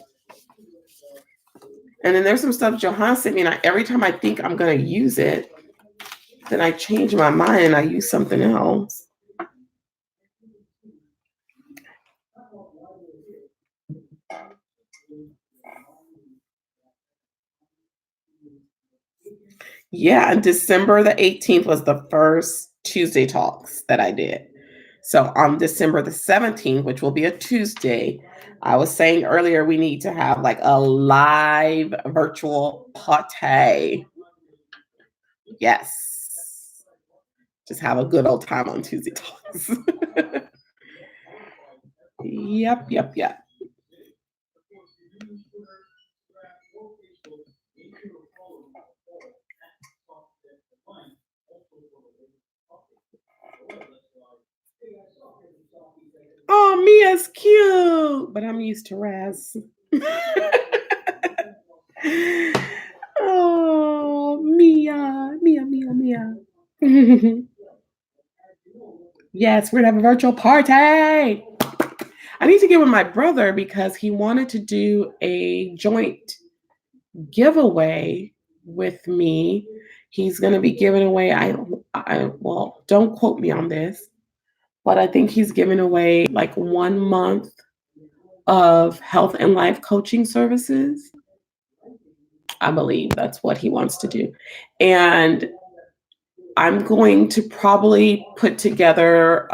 And then there's some stuff Johan sent me, and every time I think I'm gonna use it, then I change my mind and I use something else. Yeah, and December the 18th was the first Tuesday Talks that I did. So on December the 17th, which will be a Tuesday, I was saying earlier we need to have like a live virtual party. Yes. Just have a good old time on Tuesday Talks. Yep. Oh, Mia's cute, but I'm used to Raz. Oh, Mia. Yes, we're gonna have a virtual party. I need to get with my brother because he wanted to do a joint giveaway with me. He's gonna be giving away. Well, don't quote me on this, but I think he's giving away like 1 month of health and life coaching services. I believe that's what he wants to do. And I'm going to probably put together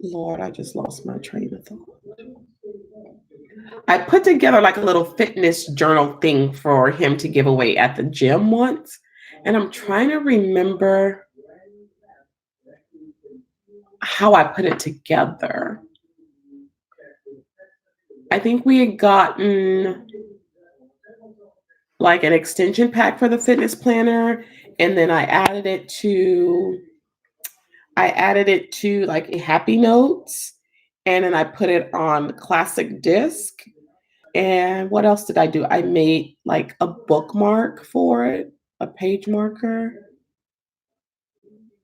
Lord, I just lost my train of thought. I put together like a little fitness journal thing for him to give away at the gym once. And I'm trying to remember how I put it together. I think we had gotten like an extension pack for the fitness planner, and then I added it to like Happy Notes, and then I put it on classic disc. And what else did I do? I made like a bookmark for it, a page marker.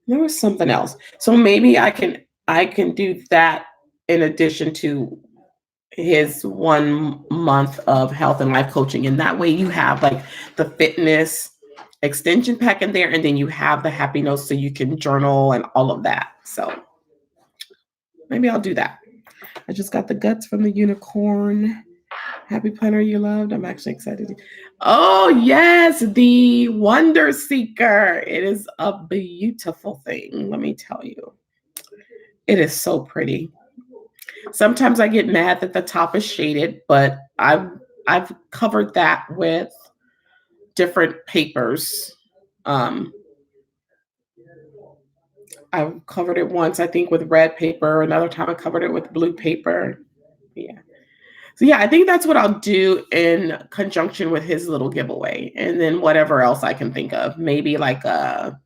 There was something else. So maybe I can do that in addition to his 1 month of health and life coaching. And that way you have like the fitness extension pack in there, and then you have the happy notes so you can journal and all of that. So maybe I'll do that. I just got the guts from the unicorn. Happy planner you loved. I'm actually excited. Oh, yes, the Wonder Seeker. It is a beautiful thing, let me tell you. It is so pretty. Sometimes I get mad that the top is shaded, but I've covered that with different papers. Um, I covered it once, I think, with red paper. Another time I covered it with blue paper. Yeah. So yeah, I think that's what I'll do in conjunction with his little giveaway. And then whatever else I can think of. Maybe like a,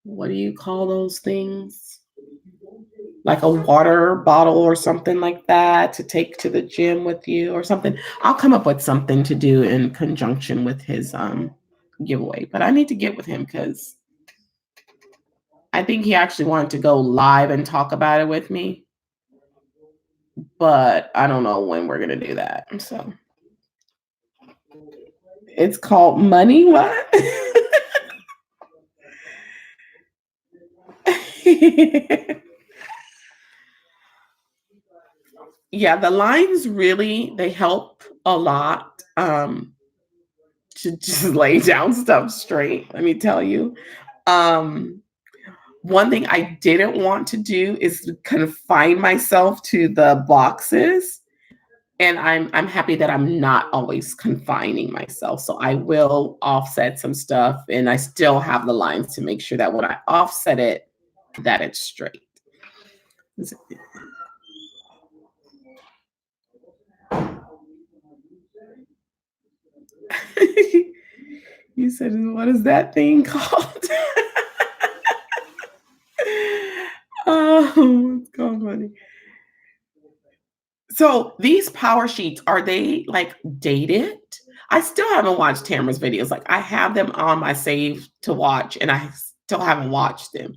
what do you call those things? Like a water bottle or something like that to take to the gym with you or something. I'll come up with something to do in conjunction with his giveaway. But I need to get with him because I think he actually wanted to go live and talk about it with me. But I don't know when we're gonna do that. So it's called Money What? Yeah, the lines really they help a lot, to just lay down stuff straight, let me tell you. Um, One thing I didn't want to do is confine myself to the boxes, and I'm happy that I'm not always confining myself, so I will offset some stuff, and I still have the lines to make sure that when I offset it, that it's straight. You said, "What is that thing called?" Oh, it's so funny. So these power sheets, are they like dated? I still haven't watched Tamara's videos. Like I have them on my save to watch, and I still haven't watched them.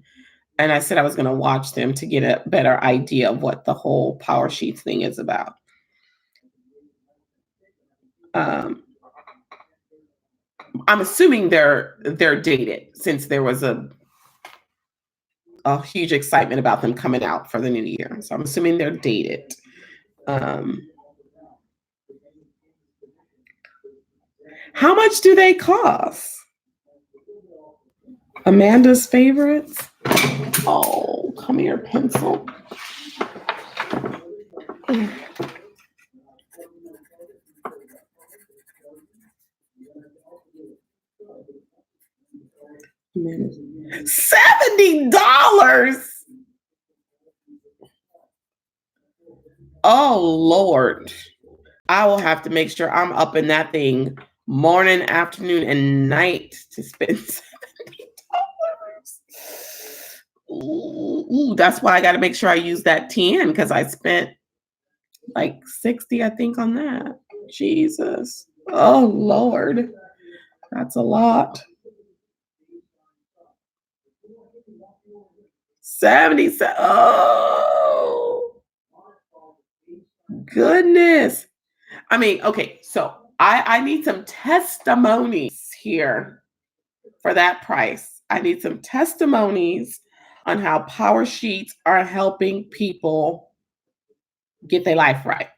And I said I was going to watch them to get a better idea of what the whole power sheets thing is about. Um, I'm assuming they're dated since there was a huge excitement about them coming out for the new year. So I'm assuming they're dated. Um, how much do they cost? Amanda's favorites. Oh, come here, pencil. $70. Oh Lord. I will have to make sure I'm up in that thing morning, afternoon, and night to spend $70. Ooh, that's why I got to make sure I use that 10 because I spent like 60, I think, on that. Jesus. Oh Lord. That's a lot. 70. Oh goodness. I mean, okay, so I need some testimonies here for that price. I need some testimonies on how power sheets are helping people get their life right.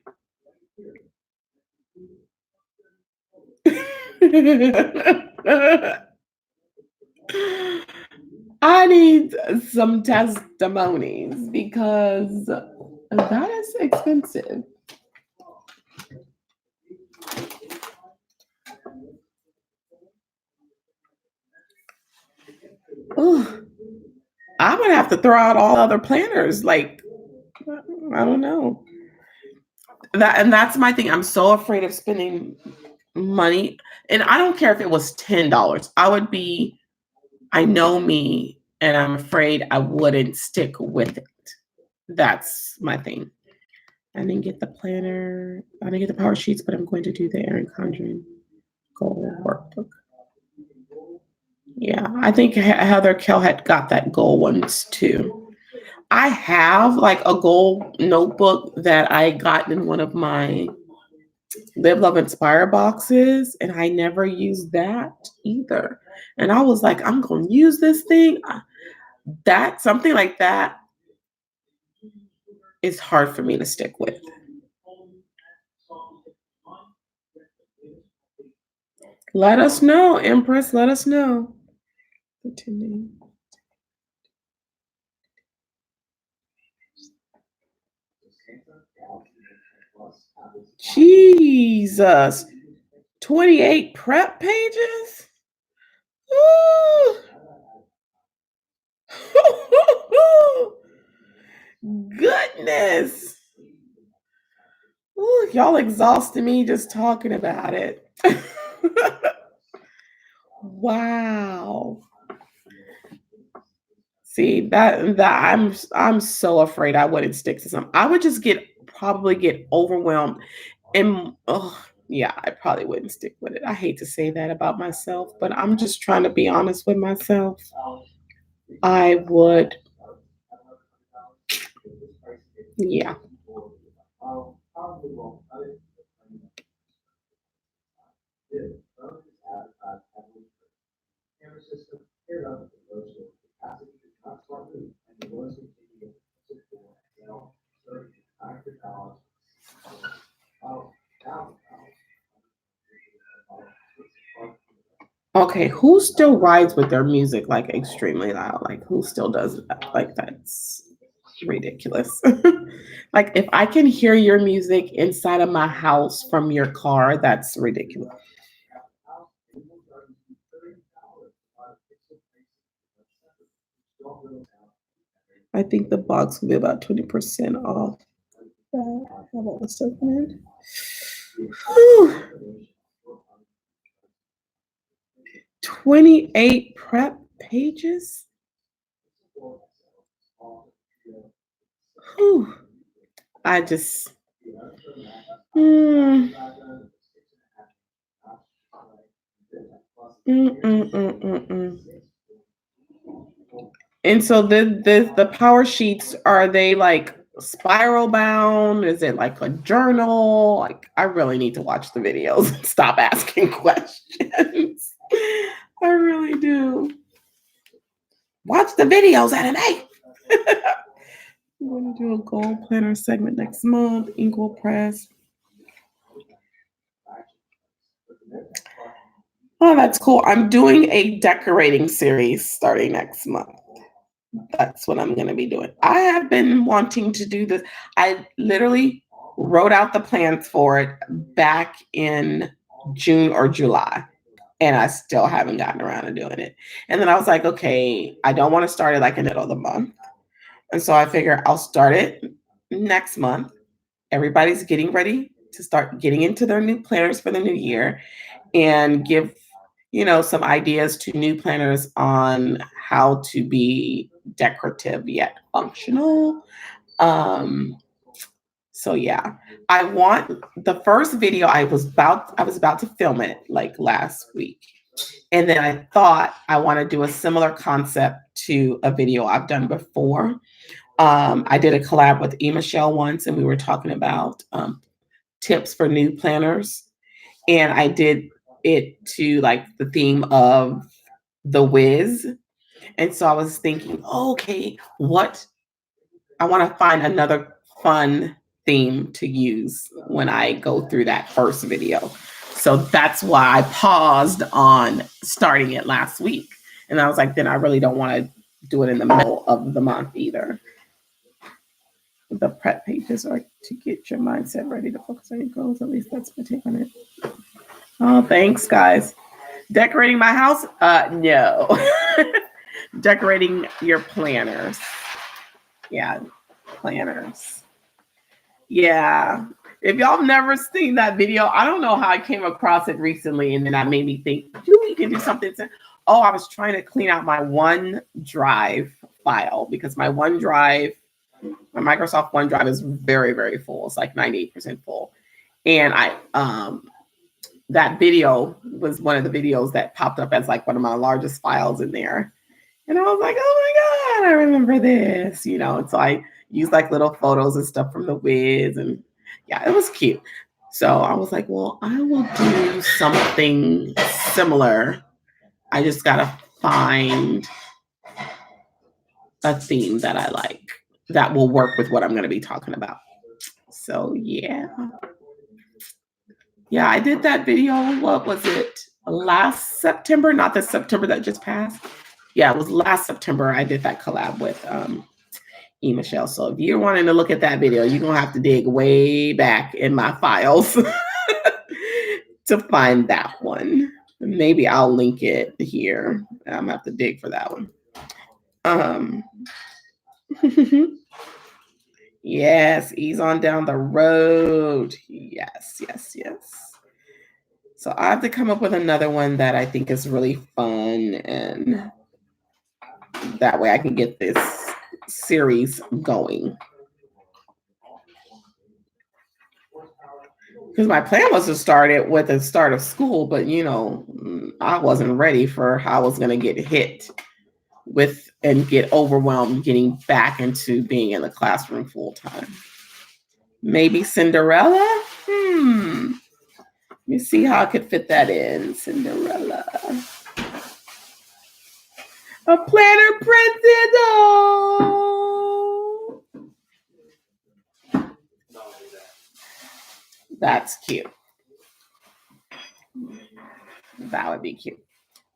I need some testimonies because that is expensive. Ugh. I'm gonna have to throw out all other planners. Like, I don't know. That's my thing. I'm so afraid of spending money. And I don't care if it was $10. I would be, I know me, and I'm afraid I wouldn't stick with it. That's my thing. I didn't get the planner. I didn't get the power sheets, but I'm going to do the Erin Condren goal workbook. Yeah, I think Heather Kell had got that goal once too. I have like a goal notebook that I got in one of my Live, Love, Inspire boxes, and I never used that either. And I was like, I'm going to use this thing. That something like that is hard for me to stick with. Let us know, Empress. Let us know. Jesus. 28 prep pages? Ooh. Goodness. Ooh, y'all exhausted me just talking about it. Wow. See that I'm so afraid I wouldn't stick to some. I would just probably get overwhelmed and oh yeah, I probably wouldn't stick with it. I hate to say that about myself, but I'm just trying to be honest with myself. I would, yeah. Okay, who still rides with their music like extremely loud? Like who still does that? Like that's ridiculous. Like if I can hear your music inside of my house from your car, that's ridiculous. I think the box will be about 20% off. How about the second? 28 prep pages? Whew. I just mm, mm. And so the power sheets, are they like spiral bound? Is it like a journal? Like I really need to watch the videos and stop asking questions. I really do. Watch the videos, anime. I'm going to do a goal planner segment next month. Ink will press. Oh, that's cool. I'm doing a decorating series starting next month. That's what I'm going to be doing. I have been wanting to do this. I literally wrote out the plans for it back in June or July, and I still haven't gotten around to doing it. And then I was like, okay, I don't want to start it like in the middle of the month. And so I figure I'll start it next month. Everybody's getting ready to start getting into their new planners for the new year and give some ideas to new planners on how to be decorative yet functional. Um, so yeah, I want the first video I was about to film it like last week. And then I thought I want to do a similar concept to a video I've done before. I did a collab with Michelle once, and we were talking about tips for new planners. And I did it to like the theme of the Wiz. And so I was thinking, oh, okay, what I want to find another fun theme to use when I go through that first video. So that's why I paused on starting it last week. And I was like, then I really don't want to do it in the middle of the month either. The prep pages are to get your mindset ready to focus on your goals. At least that's my take on it. Oh, thanks, guys. Decorating my house? No. Decorating your planners. Yeah, planners. Yeah. If y'all have never seen that video, I don't know how I came across it recently, and then that made me think, you can do something. Oh, I was trying to clean out my OneDrive file because my Microsoft OneDrive is very, very full. It's like 98% full. And that video was one of the videos that popped up as like one of my largest files in there. And I was like, oh my God, I remember this, And so I used like little photos and stuff from the Wiz. And yeah, it was cute. So I was like, well, I will do something similar. I just got to find a theme that I like that will work with what I'm going to be talking about. So yeah. Yeah, I did that video. What was it? Last September, not the September that just passed. Yeah, it was last September I did that collab with Michelle. So if you're wanting to look at that video, you're gonna have to dig way back in my files to find that one. Maybe I'll link it here. I'm gonna have to dig for that one. Yes, ease on down the road. Yes, yes, yes. So I have to come up with another one that I think is really fun, and that way I can get this series going. Because my plan was to start it with the start of school, but I wasn't ready for how I was going to get hit with and get overwhelmed getting back into being in the classroom full time. Maybe Cinderella? Let me see how I could fit that in. Cinderella. A planner princess. Oh. That's cute. That would be cute.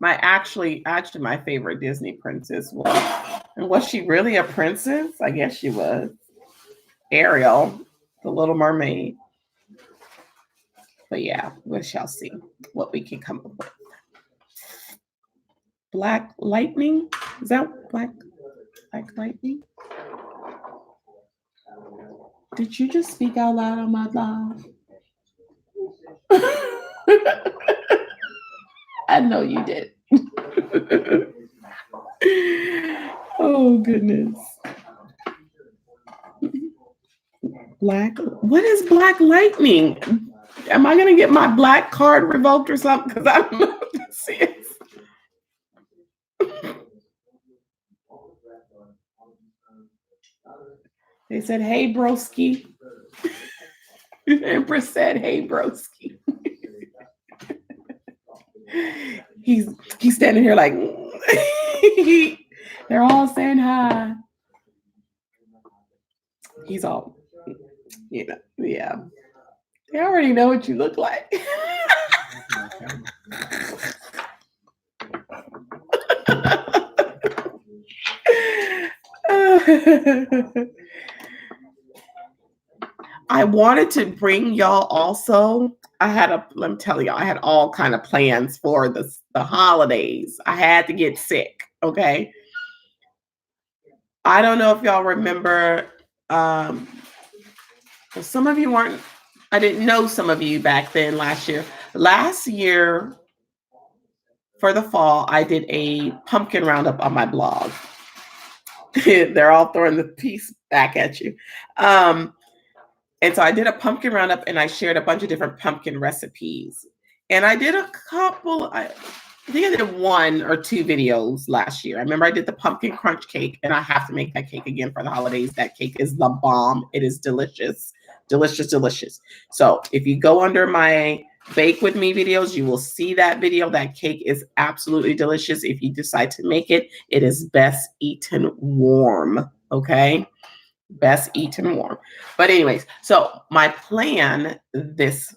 Actually, my favorite Disney princess was she really a princess? I guess she was. Ariel, the Little Mermaid. But yeah, we shall see what we can come up with. Black Lightning? Is that Black Lightning? Did you just speak out loud on my live? I know you did. Oh, goodness. What is Black Lightning? Am I going to get my black card revoked or something? Because I don't know what this is. They said, hey, broski. Empress said, hey, broski. He's standing here like, they're all saying hi. He's all, yeah. They already know what you look like. I wanted to bring y'all also. Let me tell y'all, I had all kind of plans for the holidays. I had to get sick, okay? I don't know if y'all remember, some of you weren't, I didn't know some of you back then last year. Last year, for the fall, I did a pumpkin roundup on my blog. They're all throwing the piece back at you. And so I did a pumpkin roundup and I shared a bunch of different pumpkin recipes. And I did a couple, I think I did 1 or 2 videos last year. I remember I did the pumpkin crunch cake and I have to make that cake again for the holidays. That cake is the bomb. It is delicious, delicious, delicious. So if you go under my Bake With Me videos, you will see that video. That cake is absolutely delicious. If you decide to make it, it is best eaten warm, okay? Best eaten warm. But anyways, so my plan this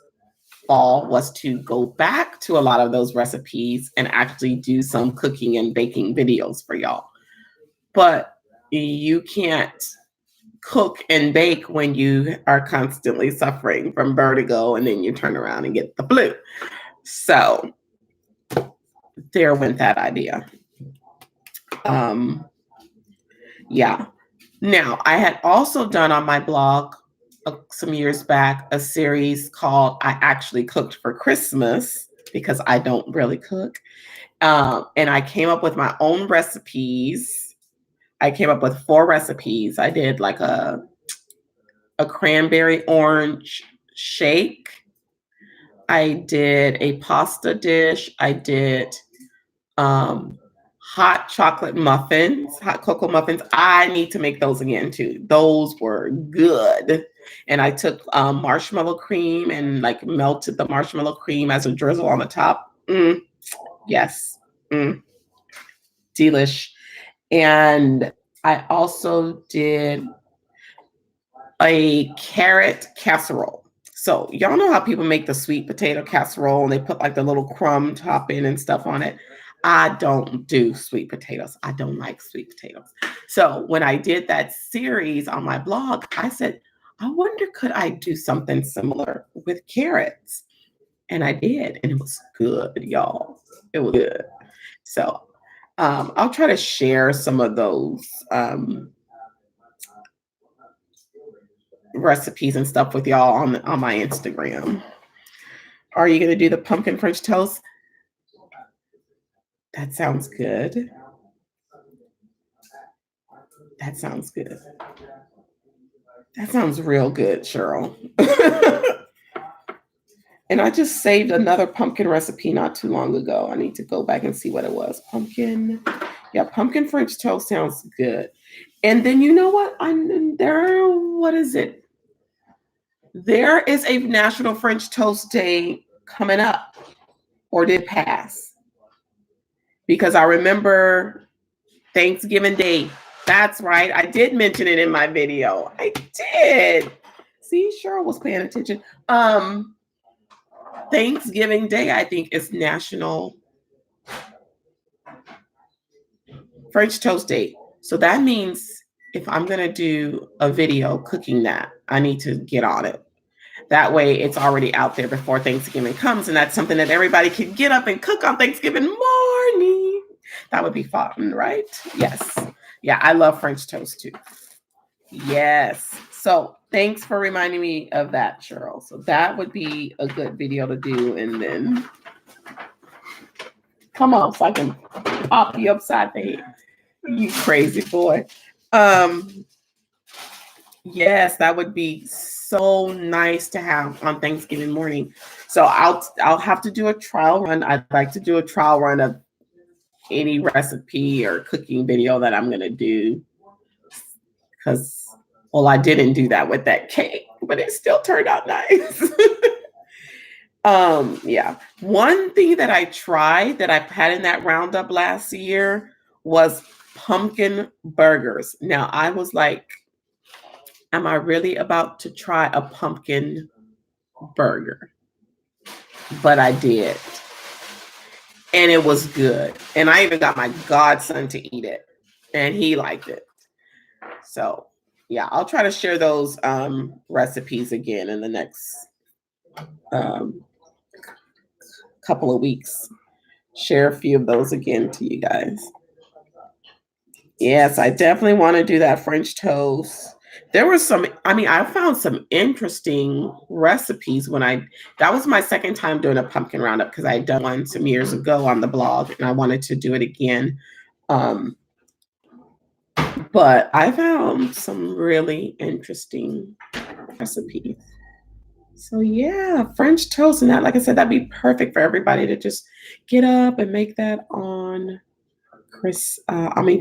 fall was to go back to a lot of those recipes and actually do some cooking and baking videos for y'all. But you can't cook and bake when you are constantly suffering from vertigo and then you turn around and get the flu. So there went that idea. Yeah. Now, I had also done on my blog some years back a series called I Actually Cooked for Christmas, because I don't really cook. And I came up with my own recipes. I came up with 4 recipes. I did like a cranberry orange shake. I did a pasta dish. I did hot chocolate muffins, hot cocoa muffins. I need to make those again too. Those were good. And I took marshmallow cream and like melted the marshmallow cream as a drizzle on the top. Yes. Delish. And I also did a carrot casserole. So y'all know how people make the sweet potato casserole and they put like the little crumb topping and stuff on it. I don't do sweet potatoes. I don't like sweet potatoes. So when I did that series on my blog, I said, I wonder, could I do something similar with carrots? And I did, and it was good, y'all. It was good. So I'll try to share some of those recipes and stuff with y'all on my Instagram. Are you going to do the pumpkin French toast? That sounds good. That sounds good. That sounds real good, Cheryl. And I just saved another pumpkin recipe not too long ago. I need to go back and see what it was. Pumpkin. Yeah, pumpkin French toast sounds good. And then you know what? What is it? There is a National French Toast Day coming up, or did pass. Because I remember Thanksgiving Day. That's right. I did mention it in my video. I did. See, Cheryl was paying attention. Thanksgiving Day, I think, is National French Toast Day. So that means if I'm going to do a video cooking that, I need to get on it. That way it's already out there before Thanksgiving comes. And that's something that everybody can get up and cook on Thanksgiving morning. That would be fun, right? Yes. Yeah, I love French toast too. Yes. So thanks for reminding me of that, Cheryl. So that would be a good video to do. And then come on, so I can pop you upside the head. You crazy boy. Yes, that would be so nice to have on Thanksgiving morning. So I'll have to do a trial run. I'd like to do a trial run of any recipe or cooking video that I'm gonna do. Because well, I didn't do that with that cake, but it still turned out nice. Yeah. One thing that I tried that I had in that roundup last year was pumpkin burgers. Now I was like, am I really about to try a pumpkin burger? But I did. And it was good. And I even got my godson to eat it. And he liked it. So yeah, I'll try to share those recipes again in the next couple of weeks. Share a few of those again to you guys. Yes, I definitely want to do that French toast. There was some, I mean, I found some interesting recipes that was my second time doing a pumpkin roundup because I had done one some years ago on the blog and I wanted to do it again. But I found some really interesting recipes. So yeah, French toast and that, like I said, that'd be perfect for everybody to just get up and make that on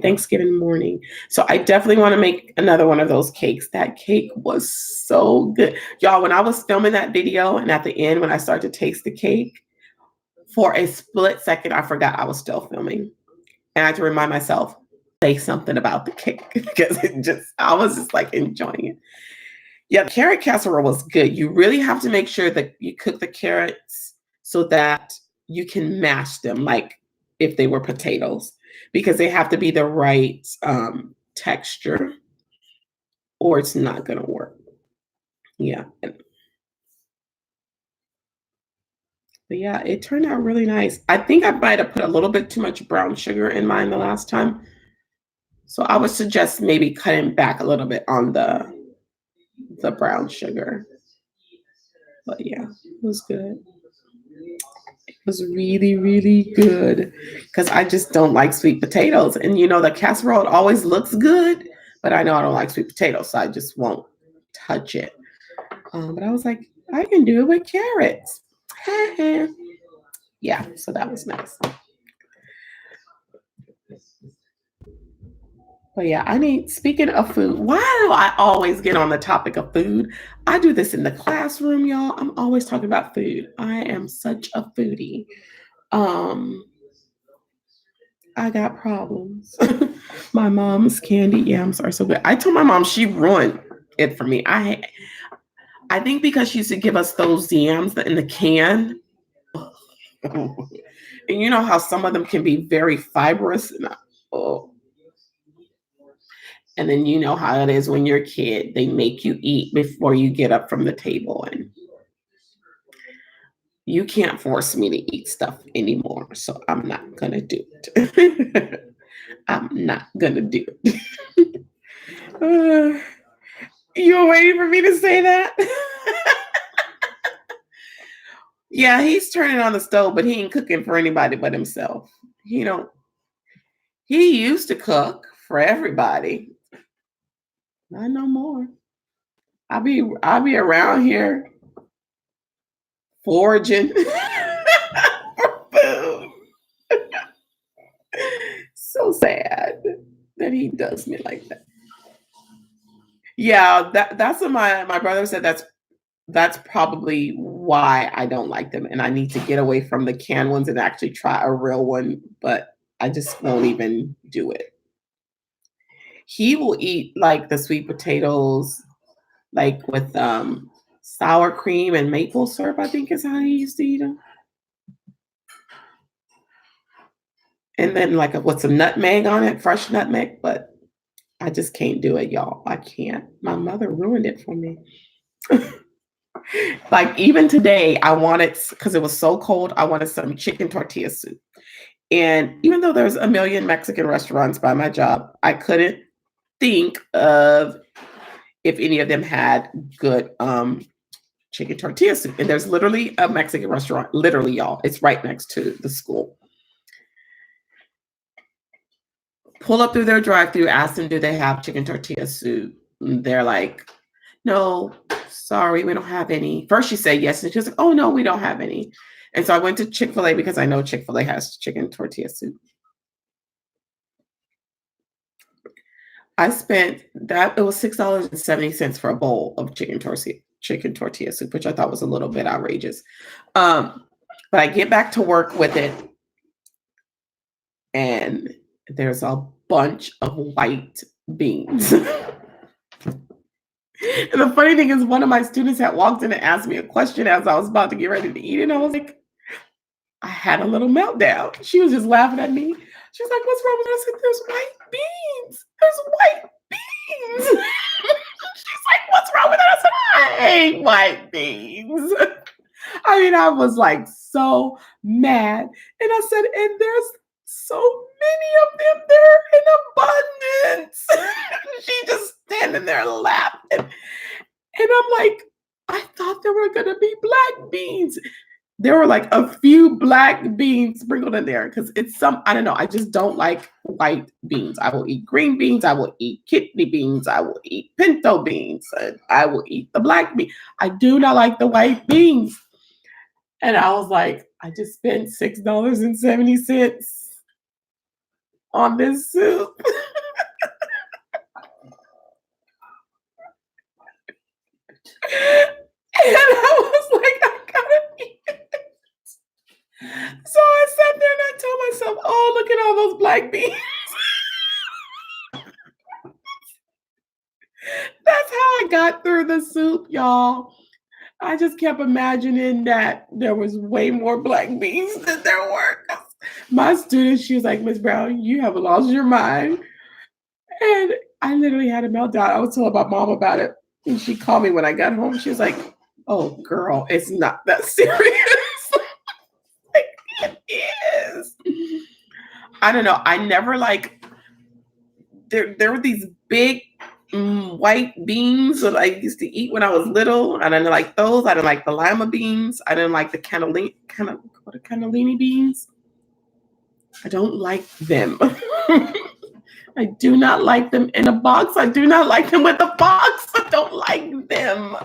Thanksgiving morning. So I definitely want to make another one of those cakes. That cake was so good. Y'all, when I was filming that video and at the end, when I started to taste the cake, for a split second, I forgot I was still filming. And I had to remind myself, say something about the cake because I was just like enjoying it. Yeah, the carrot casserole was good. You really have to make sure that you cook the carrots so that you can mash them like if they were potatoes because they have to be the right texture or it's not going to work. Yeah. But yeah, it turned out really nice. I think I might have put a little bit too much brown sugar in mine the last time. So I would suggest maybe cutting back a little bit on the brown sugar. But yeah, it was good. It was really, really good because I just don't like sweet potatoes. And you know, the casserole it always looks good, but I know I don't like sweet potatoes, so I just won't touch it. But I was like, I can do it with carrots. Yeah, so that was nice. But yeah, I mean, speaking of food, why do I always get on the topic of food? I do this in the classroom, y'all. I'm always talking about food. I am such a foodie. Um, I got problems. My mom's candied yams are so good. I told my mom she ruined it for me. I think because she used to give us those yams in the can. And you know how some of them can be very fibrous. Oh. And then you know how it is when you're a kid. They make you eat before you get up from the table. And you can't force me to eat stuff anymore. So I'm not going to do it. I'm not going to do it. You were waiting for me to say that? Yeah, he's turning on the stove, but he ain't cooking for anybody but himself. He used to cook for everybody. Not no more. I'll be around here foraging for food. So sad that he does me like that. Yeah, that's what my brother said. That's probably why I don't like them, and I need to get away from the canned ones and actually try a real one. But I just won't even do it. He will eat like the sweet potatoes, like with sour cream and maple syrup, I think is how he used to eat them. And then like with some nutmeg on it, fresh nutmeg, but I just can't do it, y'all. I can't. My mother ruined it for me. Like even today, I wanted, because it was so cold, I wanted some chicken tortilla soup. And even though there's a million Mexican restaurants by my job, I couldn't think of if any of them had good chicken tortilla soup. And there's literally a Mexican restaurant, literally, y'all. It's right next to the school. Pull up through their drive-through, ask them, do they have chicken tortilla soup? And they're like, no, sorry, we don't have any. First she said yes, and she was like, oh no, we don't have any. And so I went to Chick-fil-A because I know Chick-fil-A has chicken tortilla soup. I spent that, it was $6.70 for a bowl of chicken tortilla soup, which I thought was a little bit outrageous. But I get back to work with it, and there's a bunch of white beans. And the funny thing is, one of my students had walked in and asked me a question as I was about to get ready to eat it. And I was like, I had a little meltdown. She was just laughing at me. She was like, what's wrong with it? I said, there's white beans. There's white beans. She's like, what's wrong with it? I said, I hate white beans. I mean, I was like so mad. And I said, and there's so many of them there in abundance. She just standing there laughing. And I'm like, I thought there were going to be black beans. There were like a few black beans sprinkled in there because it's I don't know. I just don't like white beans. I will eat green beans. I will eat kidney beans. I will eat pinto beans. And I will eat the black bean. I do not like the white beans. And I was like, I just spent $6.70 on this soup. And I was like, I gotta eat it. So I sat there and I told myself, oh, look at all those black beans. That's how I got through the soup, y'all. I just kept imagining that there was way more black beans than there were. My student, she was like, Miss Brown, you have lost your mind. And I literally had a meltdown. I was telling my mom about it. And she called me when I got home. She was like, oh, girl, it's not that serious. Like, it is. I don't know. I never like, there were these big white beans that I used to eat when I was little. I didn't like those. I didn't like the lima beans. I didn't like the cannellini beans. I don't like them. I do not like them in a box. I do not like them with a box. I don't like them.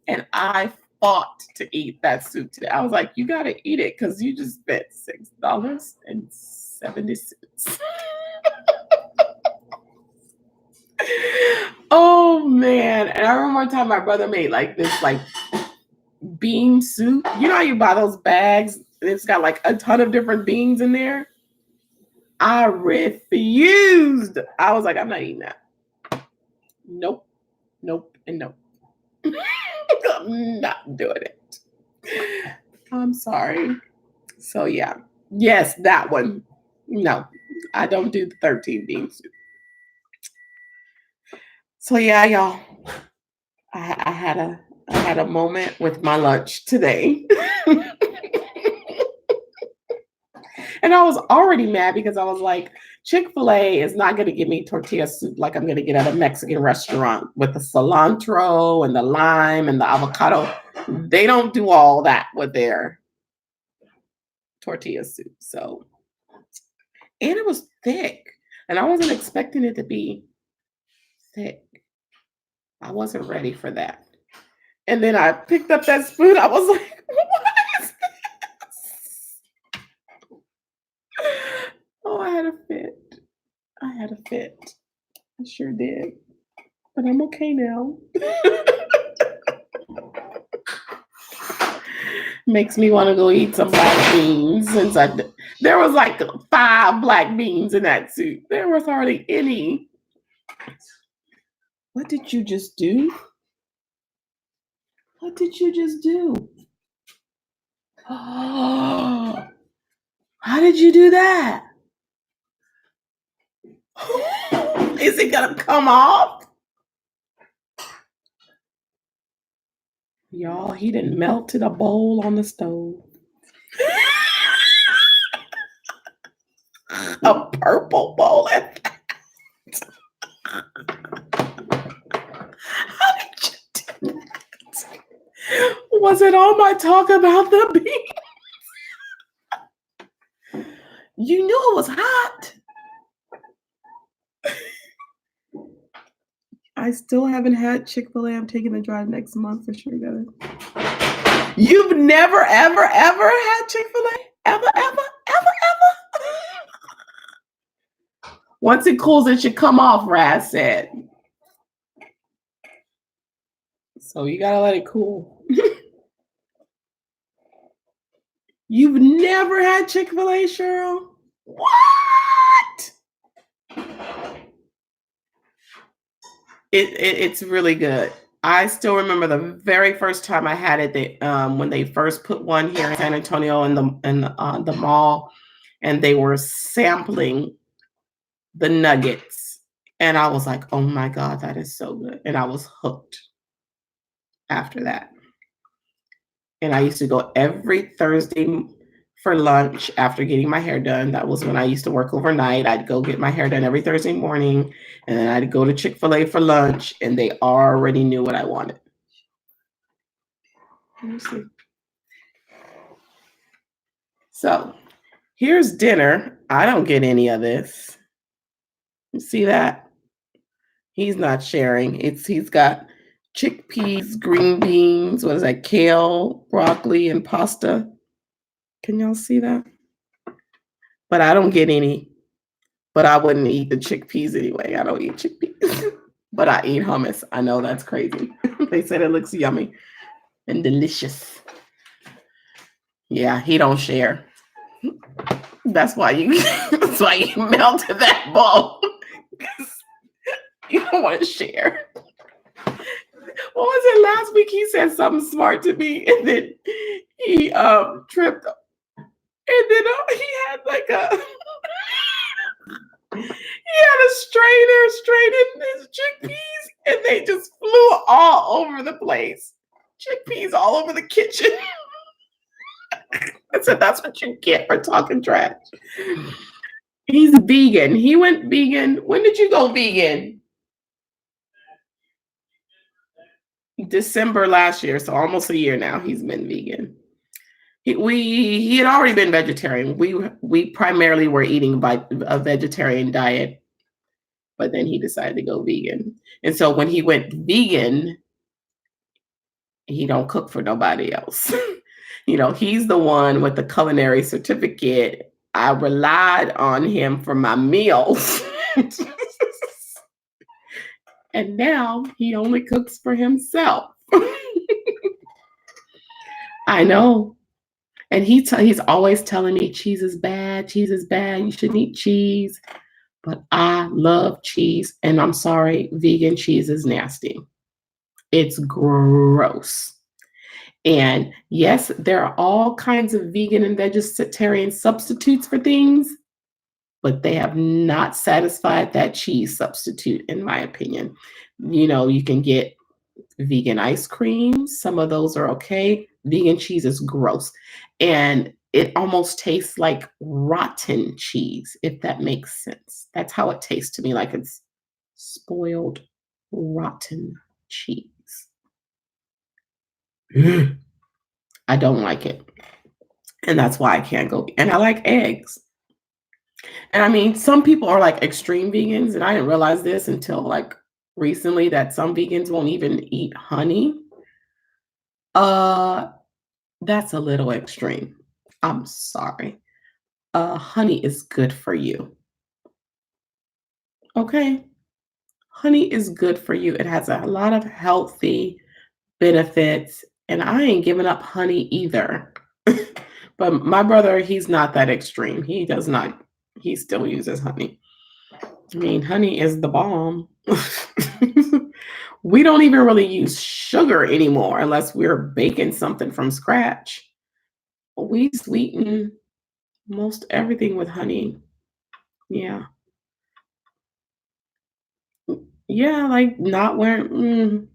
And I fought to eat that soup today. I was like, you got to eat it because you just spent $6.70. Oh, man. And I remember one time my brother made like this like bean soup. You know how you buy those bags? It's got like a ton of different beans in there. I refused. I was like, I'm not eating that. Nope, and nope. I'm not doing it. I'm sorry. So yeah. Yes, that one. No, I don't do the 13 bean soup. So yeah, y'all. I had a moment with my lunch today. And I was already mad because I was like, Chick-fil-A is not going to give me tortilla soup like I'm going to get at a Mexican restaurant with the cilantro and the lime and the avocado. They don't do all that with their tortilla soup. So, and it was thick. And I wasn't expecting it to be thick. I wasn't ready for that. And then I picked up that spoon. I was like, what is this? Oh, I had a fit. I sure did. But I'm okay now. Makes me want to go eat some black beans since there was like 5 black beans in that soup. There was hardly any. What did you just do? What did you just do? Oh, how did you do that? Is it gonna come off? Y'all, he done melted a bowl on the stove. A purple bowl at that. How did you do that? Was it all my talk about the beans? You knew it was hot. I still haven't had Chick-fil-A. I'm taking the drive next month for sure. You've never, ever, ever had Chick-fil-A? Ever, ever, ever, ever? Once it cools, it should come off, Raz said. So you gotta let it cool. You've never had Chick-fil-A, Cheryl? What? It's really good. I still remember the very first time I had it. When they first put one here in San Antonio in the mall, and they were sampling the nuggets, and I was like, "Oh my God, that is so good!" And I was hooked after that. And I used to go every Thursday for lunch after getting my hair done. That was when I used to work overnight. I'd go get my hair done every Thursday morning, and then I'd go to Chick-fil-A for lunch, and they already knew what I wanted. Let me see. So here's dinner. I don't get any of this. You see that? He's not sharing. He's got chickpeas, green beans, what is that? Kale, broccoli, and pasta. Can y'all see that? But I don't get any. But I wouldn't eat the chickpeas anyway. I don't eat chickpeas. But I eat hummus. I know that's crazy. They said it looks yummy and delicious. Yeah, he don't share. That's why you melted that bowl. You don't want to share. What was it last week? He said something smart to me, and then he tripped. And then he had like a strainer straighten his chickpeas, and they just flew all over the place. Chickpeas all over the kitchen. I said, that's what you get for talking trash. He's vegan. He went vegan. When did you go vegan? December last year, so almost a year now he's been vegan. He had already been vegetarian. We primarily were eating a vegetarian diet, but then he decided to go vegan. And so when he went vegan, he don't cook for nobody else. He's the one with the culinary certificate. I relied on him for my meals. And now he only cooks for himself. I know. And he's always telling me cheese is bad, you shouldn't eat cheese. But I love cheese, and I'm sorry, vegan cheese is nasty. It's gross. And yes, there are all kinds of vegan and vegetarian substitutes for things, but they have not satisfied that cheese substitute, in my opinion. You can get vegan ice cream. Some of those are okay. Vegan cheese is gross. And it almost tastes like rotten cheese, if that makes sense. That's how it tastes to me, like it's spoiled, rotten cheese. I don't like it. And that's why I can't go. And I like eggs. And I mean, some people are like extreme vegans, and I didn't realize this until like recently, that some vegans won't even eat honey. That's a little extreme. I'm sorry. Honey is good for you. Okay? Honey is good for you. It has a lot of healthy benefits, and I ain't giving up honey either. But my brother, he's not that extreme. He still uses honey. I mean, honey is the bomb. We don't even really use sugar anymore unless we're baking something from scratch. We sweeten most everything with honey. Yeah. Yeah, like not wearing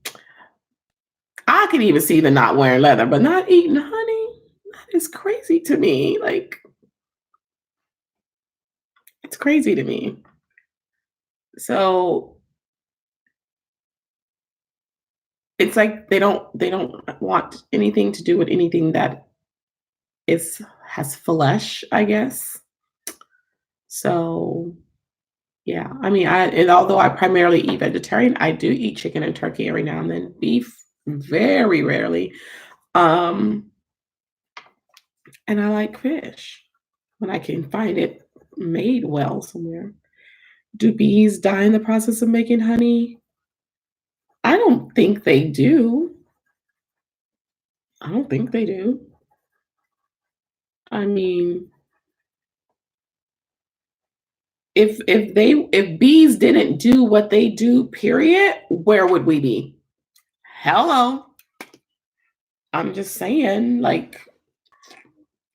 I can even see the not wearing leather, but not eating honey? That is crazy to me. Like, it's crazy to me. So, it's like they don't want anything to do with anything that is has flesh, I guess. So, yeah. I mean, and although I primarily eat vegetarian, I do eat chicken and turkey every now and then. Beef, very rarely. Um, and I like fish when I can find it made well somewhere. Do bees die in the process of making honey? I don't think they do. I don't think they do. I mean, if bees didn't do what they do, period, where would we be? Hello. I'm just saying, like,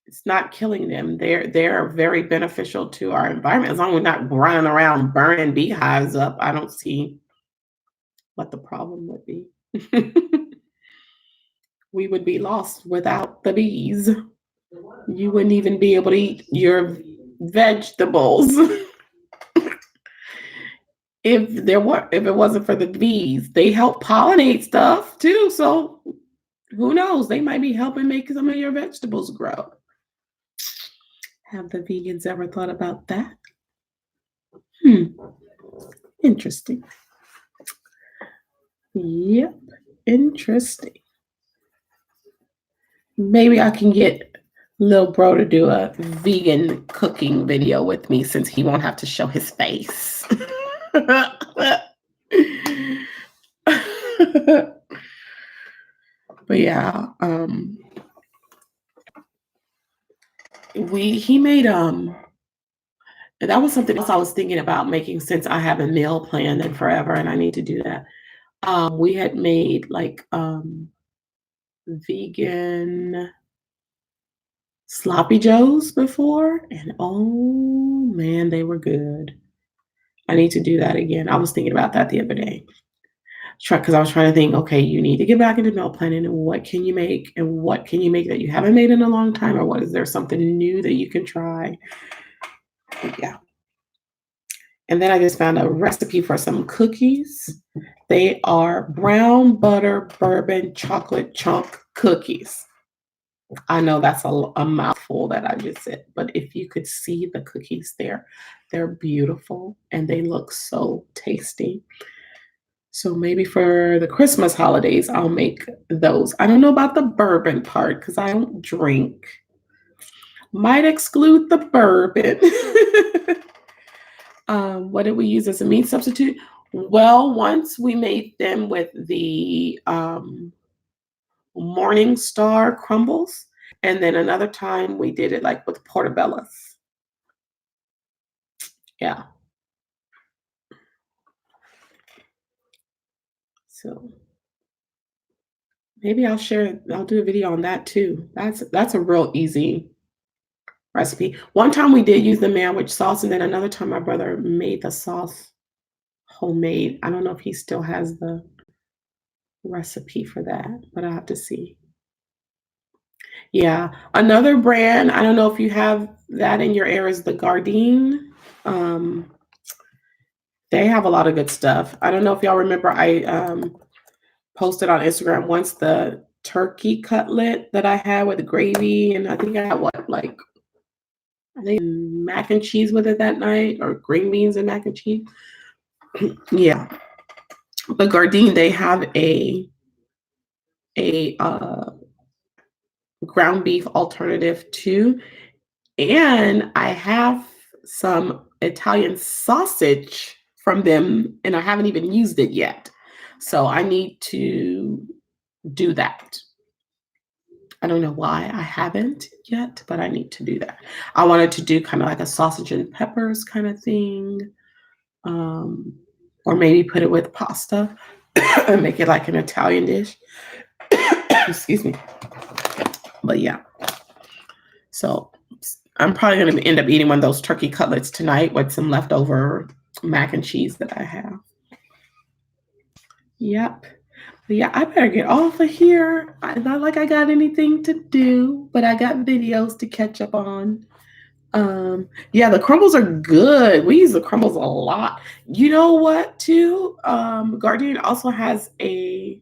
it's not killing them. They're very beneficial to our environment. As long as we're not running around burning beehives up, I don't see what the problem would be. We would be lost without the bees. You wouldn't even be able to eat your vegetables if it wasn't for the bees. They help pollinate stuff too, so who knows? They might be helping make some of your vegetables grow. Have the vegans ever thought about that? Hmm, interesting. Yep, interesting. Maybe I can get Lil Bro to do a vegan cooking video with me since he won't have to show his face. But yeah, we he made that was something else I was thinking about making since I haven't meal planned in forever and I need to do that. We had made like vegan sloppy joes before, and oh man, they were good. I need to do that again. I was thinking about that the other day. Try because I was trying to think, okay, you need to get back into meal planning and what can you make and what can you make that you haven't made in a long time, or what is there something new that you can try? Yeah. And then I just found a recipe for some cookies. They are brown butter bourbon chocolate chunk cookies. I know that's a mouthful that I just said, but if you could see the cookies there, they're beautiful and they look so tasty. So maybe for the Christmas holidays, I'll make those. I don't know about the bourbon part because I don't drink. Might exclude the bourbon. What did we use as a meat substitute? Well, once we made them with the Morning Star crumbles, and then another time we did it like with portobellos. Yeah. So maybe I'll do a video on that too. That's a real easy recipe. One time we did use the sandwich sauce, and then another time my brother made the sauce homemade. I don't know if he still has the recipe for that, but I'll have to see. Yeah. Another brand, I don't know if you have that in your area, is the Gardein. Um, they have a lot of good stuff. I don't know if y'all remember, I posted on Instagram once the turkey cutlet that I had with the gravy, and I think I had what, like, I think mac and cheese with it that night, or green beans and mac and cheese. Yeah. But Gardein, they have a ground beef alternative too. And I have some Italian sausage from them, and I haven't even used it yet. So I need to do that. I don't know why I haven't yet, but I need to do that. I wanted to do kind of like a sausage and peppers kind of thing, um, or maybe put it with pasta. and make it like an Italian dish. Excuse me. But yeah, so I'm probably going to end up eating one of those turkey cutlets tonight with some leftover mac and cheese that I have. Yep. But yeah, I better get off of here. Not like I got anything to do, but I got videos to catch up on. Yeah, the crumbles are good. We use the crumbles a lot. You know what, too? Guardian also has a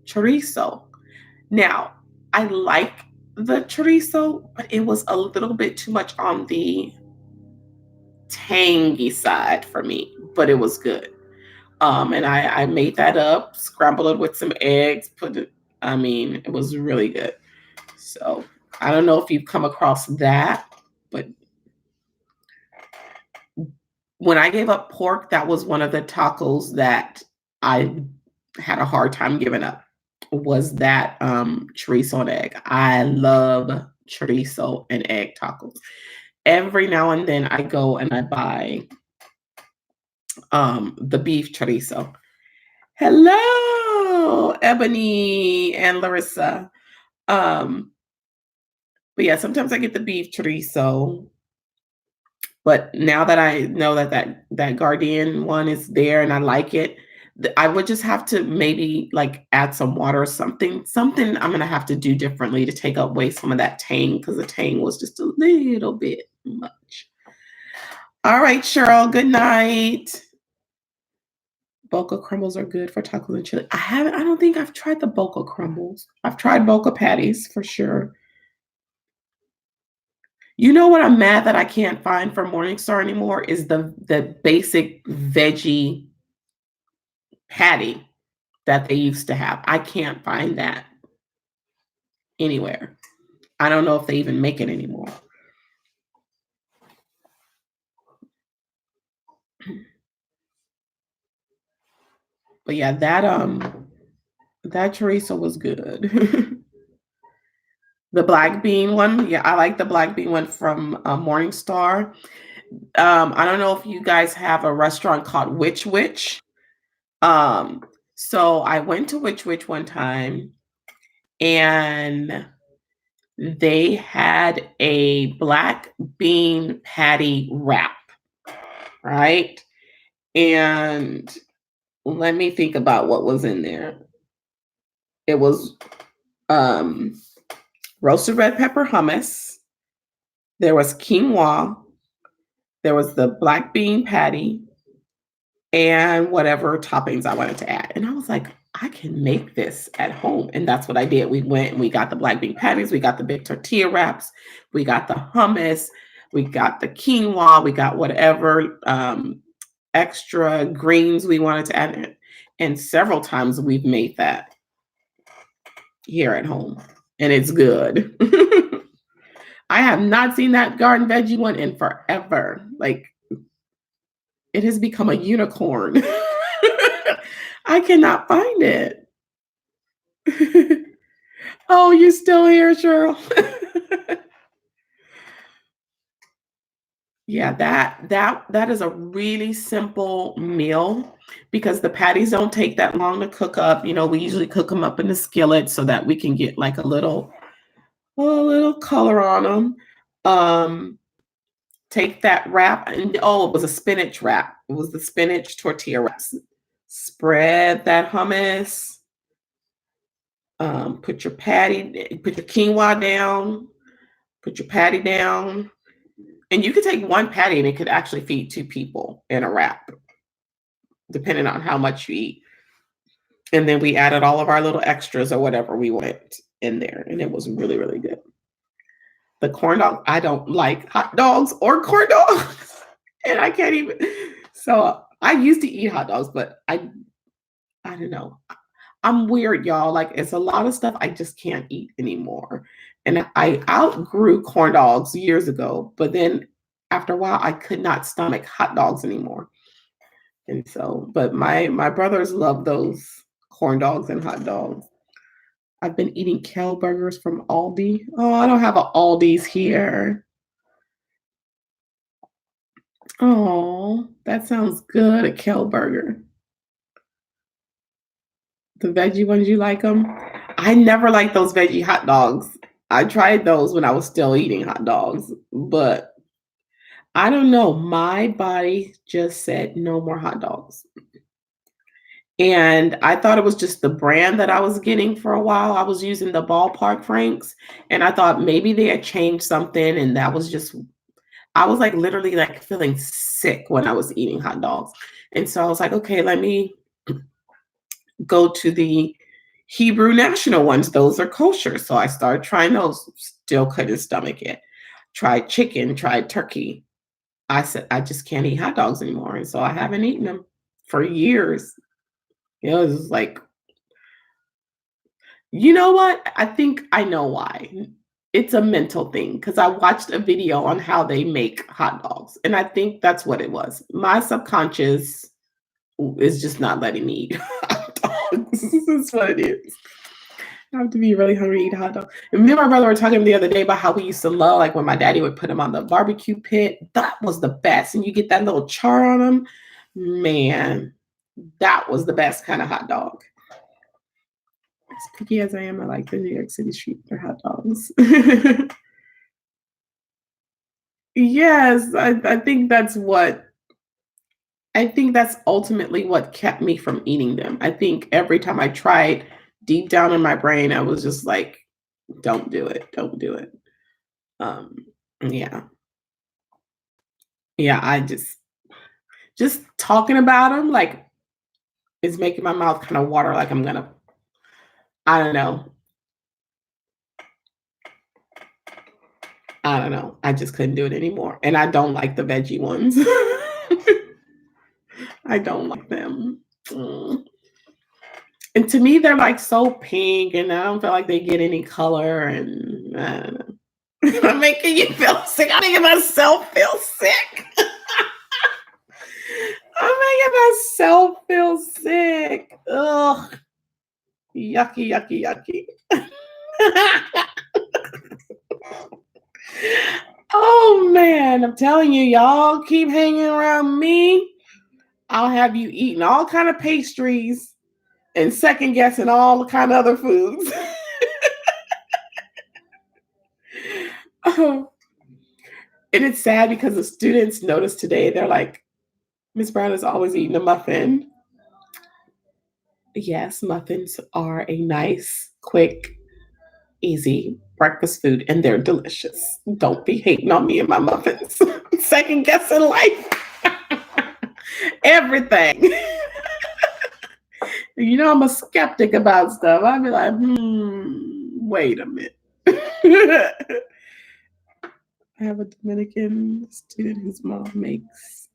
chorizo. Now, I like the chorizo, but it was a little bit too much on the tangy side for me, but it was good. And I made that up, scrambled it with some eggs, put it, I mean, it was really good. So I don't know if you've come across that, but when I gave up pork, that was one of the tacos that I had a hard time giving up. Was that chorizo and egg? I love chorizo and egg tacos. Every now and then I go and I buy the beef chorizo. Hello, Ebony and Larissa. Um, but yeah, sometimes I get the beef chorizo. But now that I know that that Guardian one is there and I like it, I would just have to maybe like add some water or something. Something I'm gonna have to do differently to take away some of that tang because the tang was just a little bit much. All right, Cheryl. Good night. Boca crumbles are good for tacos and chili. I haven't. I don't think I've tried the boca crumbles. I've tried boca patties for sure. You know what I'm mad that I can't find from Morningstar anymore is the basic veggie patty that they used to have. I can't find that anywhere. I don't know if they even make it anymore. But yeah, that chorizo was good. The black bean one, yeah, I like the black bean one from Morningstar. I don't know if you guys have a restaurant called Witch Witch. Um, so I went to Witch Witch one time and they had a black bean patty wrap, right? And let me think about what was in there. It was um, roasted red pepper hummus. There was quinoa. There was the black bean patty and whatever toppings I wanted to add. And I was like, I can make this at home. And that's what I did. We went and we got the black bean patties, we got the big tortilla wraps, we got the hummus, we got the quinoa, we got whatever extra greens we wanted to add in. And several times we've made that here at home. And it's good. I have not seen that garden veggie one in forever. Like it has become a unicorn. I cannot find it. Oh, you still here, Cheryl? Yeah, that is a really simple meal because the patties don't take that long to cook up. You know, we usually cook them up in the skillet so that we can get like a little color on them. Take that wrap and oh, it was a spinach wrap. It was the spinach tortilla wraps. Spread that hummus. Put your quinoa down. Put your patty down, and you could take one patty and it could actually feed two people in a wrap, depending on how much you eat. And then we added all of our little extras or whatever we wanted in there, and it was really, really good. The corn dog, I don't like hot dogs or corn dogs, and I can't even. So I used to eat hot dogs, but I don't know. I'm weird, y'all. Like it's a lot of stuff I just can't eat anymore. And I outgrew corn dogs years ago, but then after a while I could not stomach hot dogs anymore. And so, but my brothers love those corn dogs and hot dogs. I've been eating kale burgers from Aldi. Oh, I don't have a Aldi's here. Oh, that sounds good, a kale burger. The veggie ones, you like them? I never liked those veggie hot dogs. I tried those when I was still eating hot dogs, but I don't know. My body just said no more hot dogs. And I thought it was just the brand that I was getting for a while. I was using the ballpark franks, and I thought maybe they had changed something, and that was just I was like literally like feeling sick when I was eating hot dogs. And so I was like, okay, let me go to the Hebrew national ones. Those are kosher. So I started trying those, still couldn't stomach it. Tried chicken, tried turkey. I said, I just can't eat hot dogs anymore. And so I haven't eaten them for years. It was like, you know what? I think I know why. It's a mental thing because I watched a video on how they make hot dogs. And I think that's what it was. My subconscious is just not letting me eat hot dogs. This is what it is. I have to be really hungry to eat hot dogs. And me and my brother were talking the other day about how we used to love, like when my daddy would put them on the barbecue pit. That was the best. And you get that little char on them. Man, that was the best kind of hot dog. As picky as I am, I like the New York City street for hot dogs. Yes, I think that's ultimately what kept me from eating them. I think every time I tried, deep down in my brain, I was just like, don't do it, don't do it. Um, yeah, yeah, just talking about them like is making my mouth kind of water like I'm gonna, I don't know. I don't know. I just couldn't do it anymore. And I don't like the veggie ones. I don't like them. Mm. And to me, they're like so pink, and I don't feel like they get any color. And I don't know. I'm making you feel sick. I'm making myself feel sick. I'm making myself feel sick. Ugh. Yucky, yucky, yucky. Oh man, I'm telling you, y'all keep hanging around me. I'll have you eating all kind of pastries and second guessing all the kind of other foods. Oh, and it's sad because the students noticed today, they're like, Miss Brown is always eating a muffin. Yes, muffins are a nice, quick, easy breakfast food, and they're delicious. Don't be hating on me and my muffins. Second guessing life. Everything. You know, I'm a skeptic about stuff. I'd be like, wait a minute. I have a Dominican student whose mom makes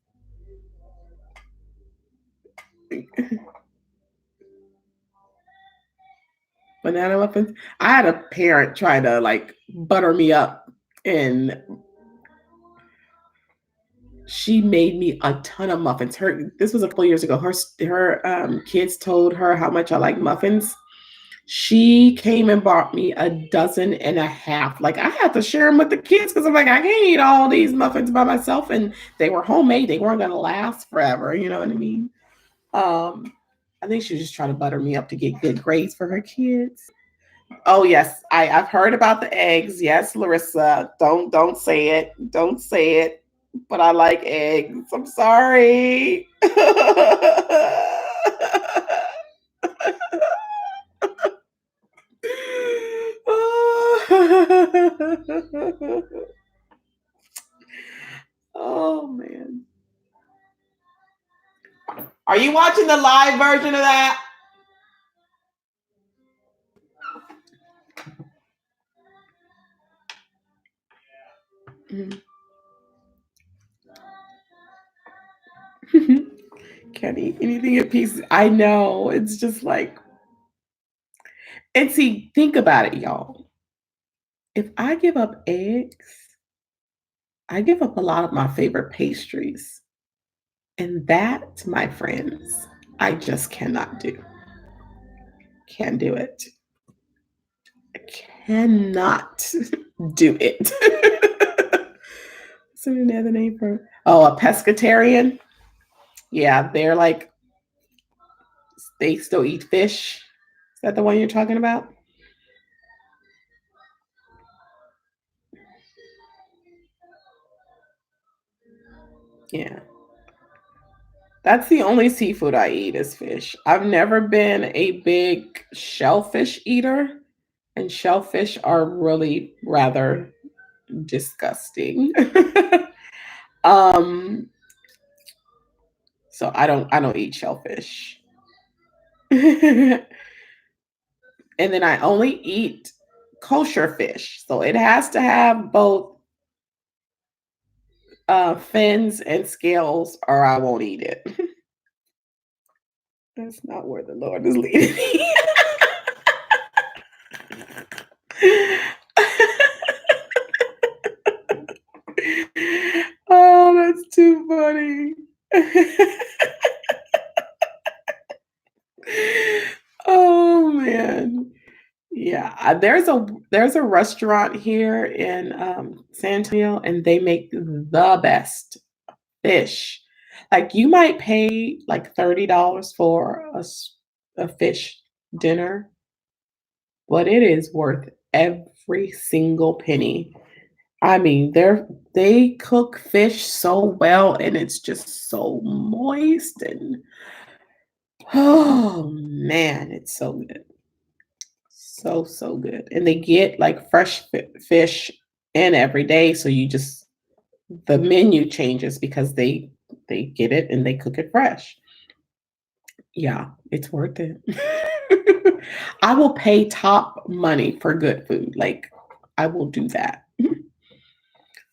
banana muffins. I had a parent try to like butter me up, and she made me a ton of muffins. This was a couple years ago. Her kids told her how much I like muffins. She came and bought me a dozen and a half. Like I had to share them with the kids because I'm like, I can't eat all these muffins by myself. And they were homemade. They weren't going to last forever. You know what I mean? Um, I think she was just trying to butter me up to get good grades for her kids. Oh yes, I've heard about the eggs. Yes, Larissa. Don't say it. Don't say it. But I like eggs. I'm sorry. Oh man. Are you watching the live version of that? Can't eat anything in pieces. I know. It's just like, and see, think about it, y'all. If I give up eggs, I give up a lot of my favorite pastries. And that, my friends, I just cannot do. Can't do it. I cannot do it. What's another name for? Oh, a pescatarian. Yeah, they're like they still eat fish. Is that the one you're talking about? Yeah. That's the only seafood I eat is fish. I've never been a big shellfish eater, and shellfish are really rather disgusting. um, so I don't eat shellfish. And then I only eat kosher fish. So it has to have both fins and scales or I won't eat it. That's not where the Lord is leading me. Oh, that's too funny. Oh man. Yeah, there's a restaurant here in San Antonio, and they make the best fish. Like you might pay like $30 for a fish dinner, but it is worth every single penny. I mean, they cook fish so well, and it's just so moist and oh man, it's so good. So, so good. And they get like fresh fish in every day, so you just the menu changes because they get it and they cook it fresh. Yeah, it's worth it. I will pay top money for good food. Like I will do that. I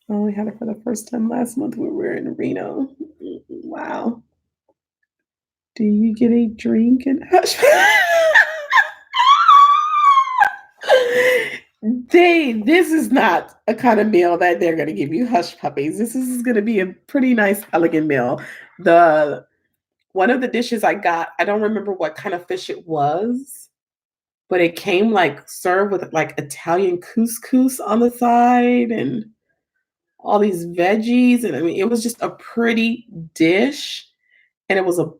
only had it for the first time last month when we were in Reno. Wow. Do you get a drink and hush? This is not a kind of meal that they're going to give you hush puppies. This is going to be a pretty nice, elegant meal. The one of the dishes I got, I don't remember what kind of fish it was, but it came like served with like Italian couscous on the side and all these veggies. And I mean, it was just a pretty dish, and it was a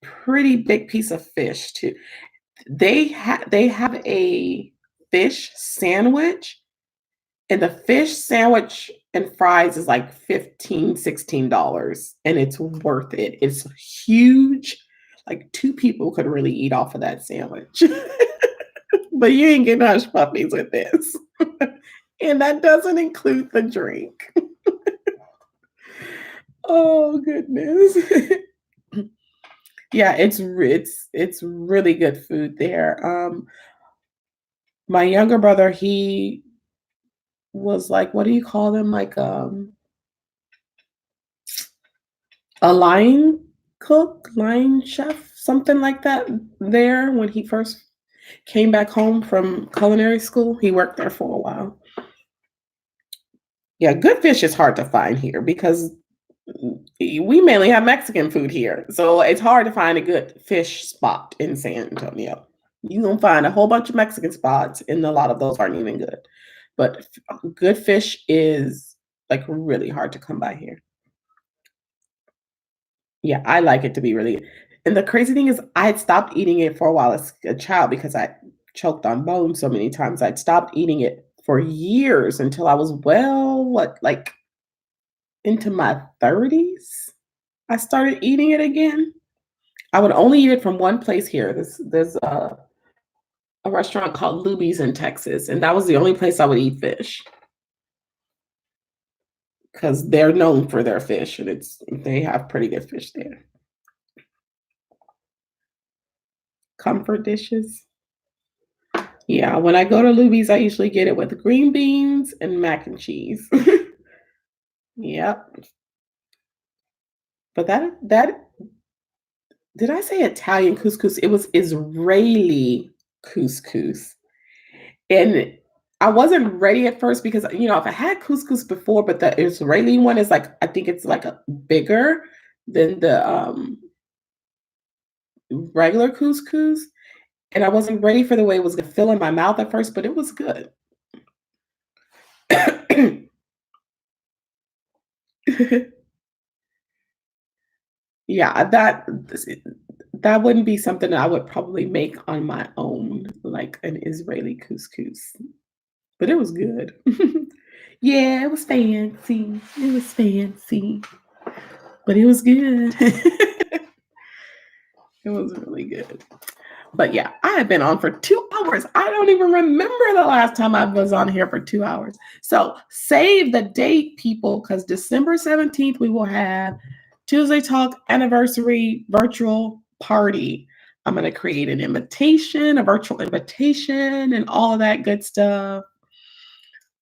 pretty big piece of fish too. They have a fish sandwich, and the fish sandwich and fries is like 15, $16, and it's worth it. It's huge. Like 2 people could really eat off of that sandwich. But you ain't getting hush puppies with this. And that doesn't include the drink. Oh goodness. Yeah, it's really good food there. My younger brother, he was like, what do you call them? Like a line cook, line chef, something like that there when he first came back home from culinary school. He worked there for a while. Yeah, good fish is hard to find here because we mainly have Mexican food here. So it's hard to find a good fish spot in San Antonio. You're gonna find a whole bunch of Mexican spots, and a lot of those aren't even good. But good fish is like really hard to come by here. Yeah, I like it to be really and the crazy thing is I had stopped eating it for a while as a child because I choked on bone so many times. I'd stopped eating it for years until I was, well, what, like into my 30s? I started eating it again. I would only eat it from one place here. There's a restaurant called Luby's in Texas, and that was the only place I would eat fish because they're known for their fish, and they have pretty good fish there. Comfort dishes. Yeah, when I go to Luby's, I usually get it with green beans and mac and cheese. Yep. But that did I say Italian couscous? It was Israeli couscous. And I wasn't ready at first because if I had couscous before, but the Israeli one is like I think it's like a bigger than the regular couscous. And I wasn't ready for the way it was gonna fill in my mouth at first, but it was good. Yeah, That wouldn't be something that I would probably make on my own, like an Israeli couscous, but it was good. Yeah, it was fancy. It was fancy, but it was good. It was really good. But yeah, I have been on for 2 hours. I don't even remember the last time I was on here for 2 hours. So save the date, people, because December 17th, we will have Tuesday Talk anniversary virtual party. I'm going to create an invitation, a virtual invitation, and all of that good stuff.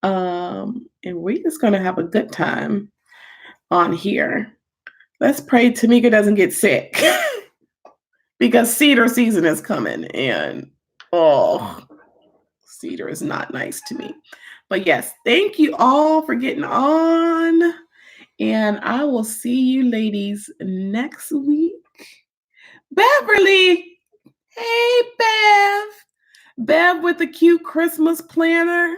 And we're just going to have a good time on here. Let's pray Tamika doesn't get sick. Because cedar season is coming and cedar is not nice to me. But yes, thank you all for getting on. And I will see you ladies next week. Beverly. Hey, Bev. Bev with the cute Christmas planner.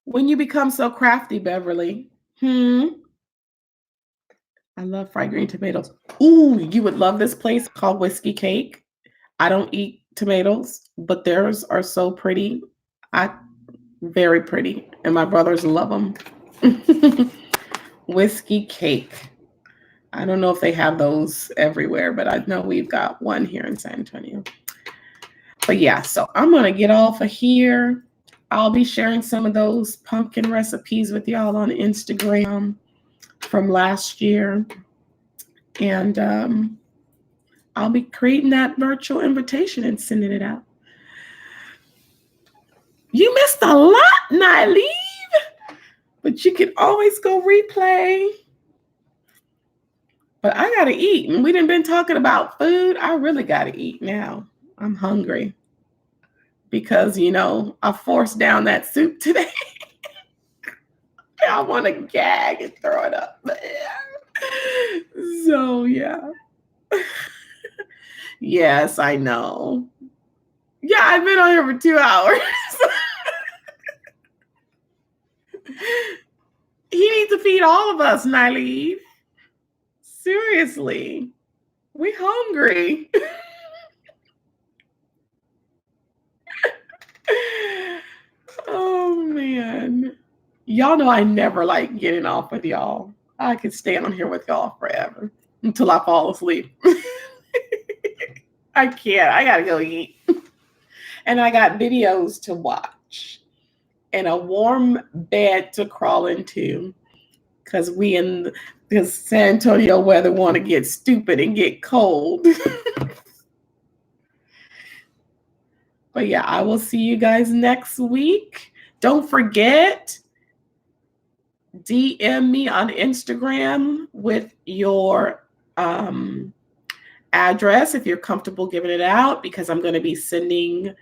When you become so crafty, Beverly. I love fried green tomatoes. Ooh, you would love this place called Whiskey Cake. I don't eat tomatoes, but theirs are so pretty. Very pretty, and my brothers love them. Whiskey Cake. I don't know if they have those everywhere, but I know we've got one here in San Antonio. But yeah, so I'm gonna get off of here. I'll be sharing some of those pumpkin recipes with y'all on Instagram from last year. And I'll be creating that virtual invitation and sending it out. You missed a lot, Nyleave, but you can always go replay. But I gotta eat, and we done been talking about food. I really gotta eat now. I'm hungry because, I forced down that soup today. I want to gag and throw it up. So, yeah. Yes, I know. Yeah, I've been on here for 2 hours. He needs to feed all of us, Nyleave. Seriously. We hungry. Oh, man. Y'all know I never like getting off with y'all. I could stay on here with y'all forever until I fall asleep. I can't. I gotta go eat. And I got videos to watch and a warm bed to crawl into because because San Antonio weather want to get stupid and get cold. But yeah, I will see you guys next week. Don't forget, DM me on Instagram with your address if you're comfortable giving it out, because I'm going to be sending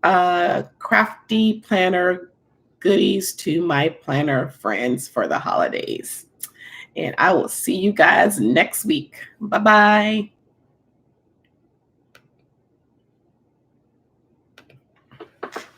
crafty planner goodies to my planner friends for the holidays. And I will see you guys next week. Bye-bye.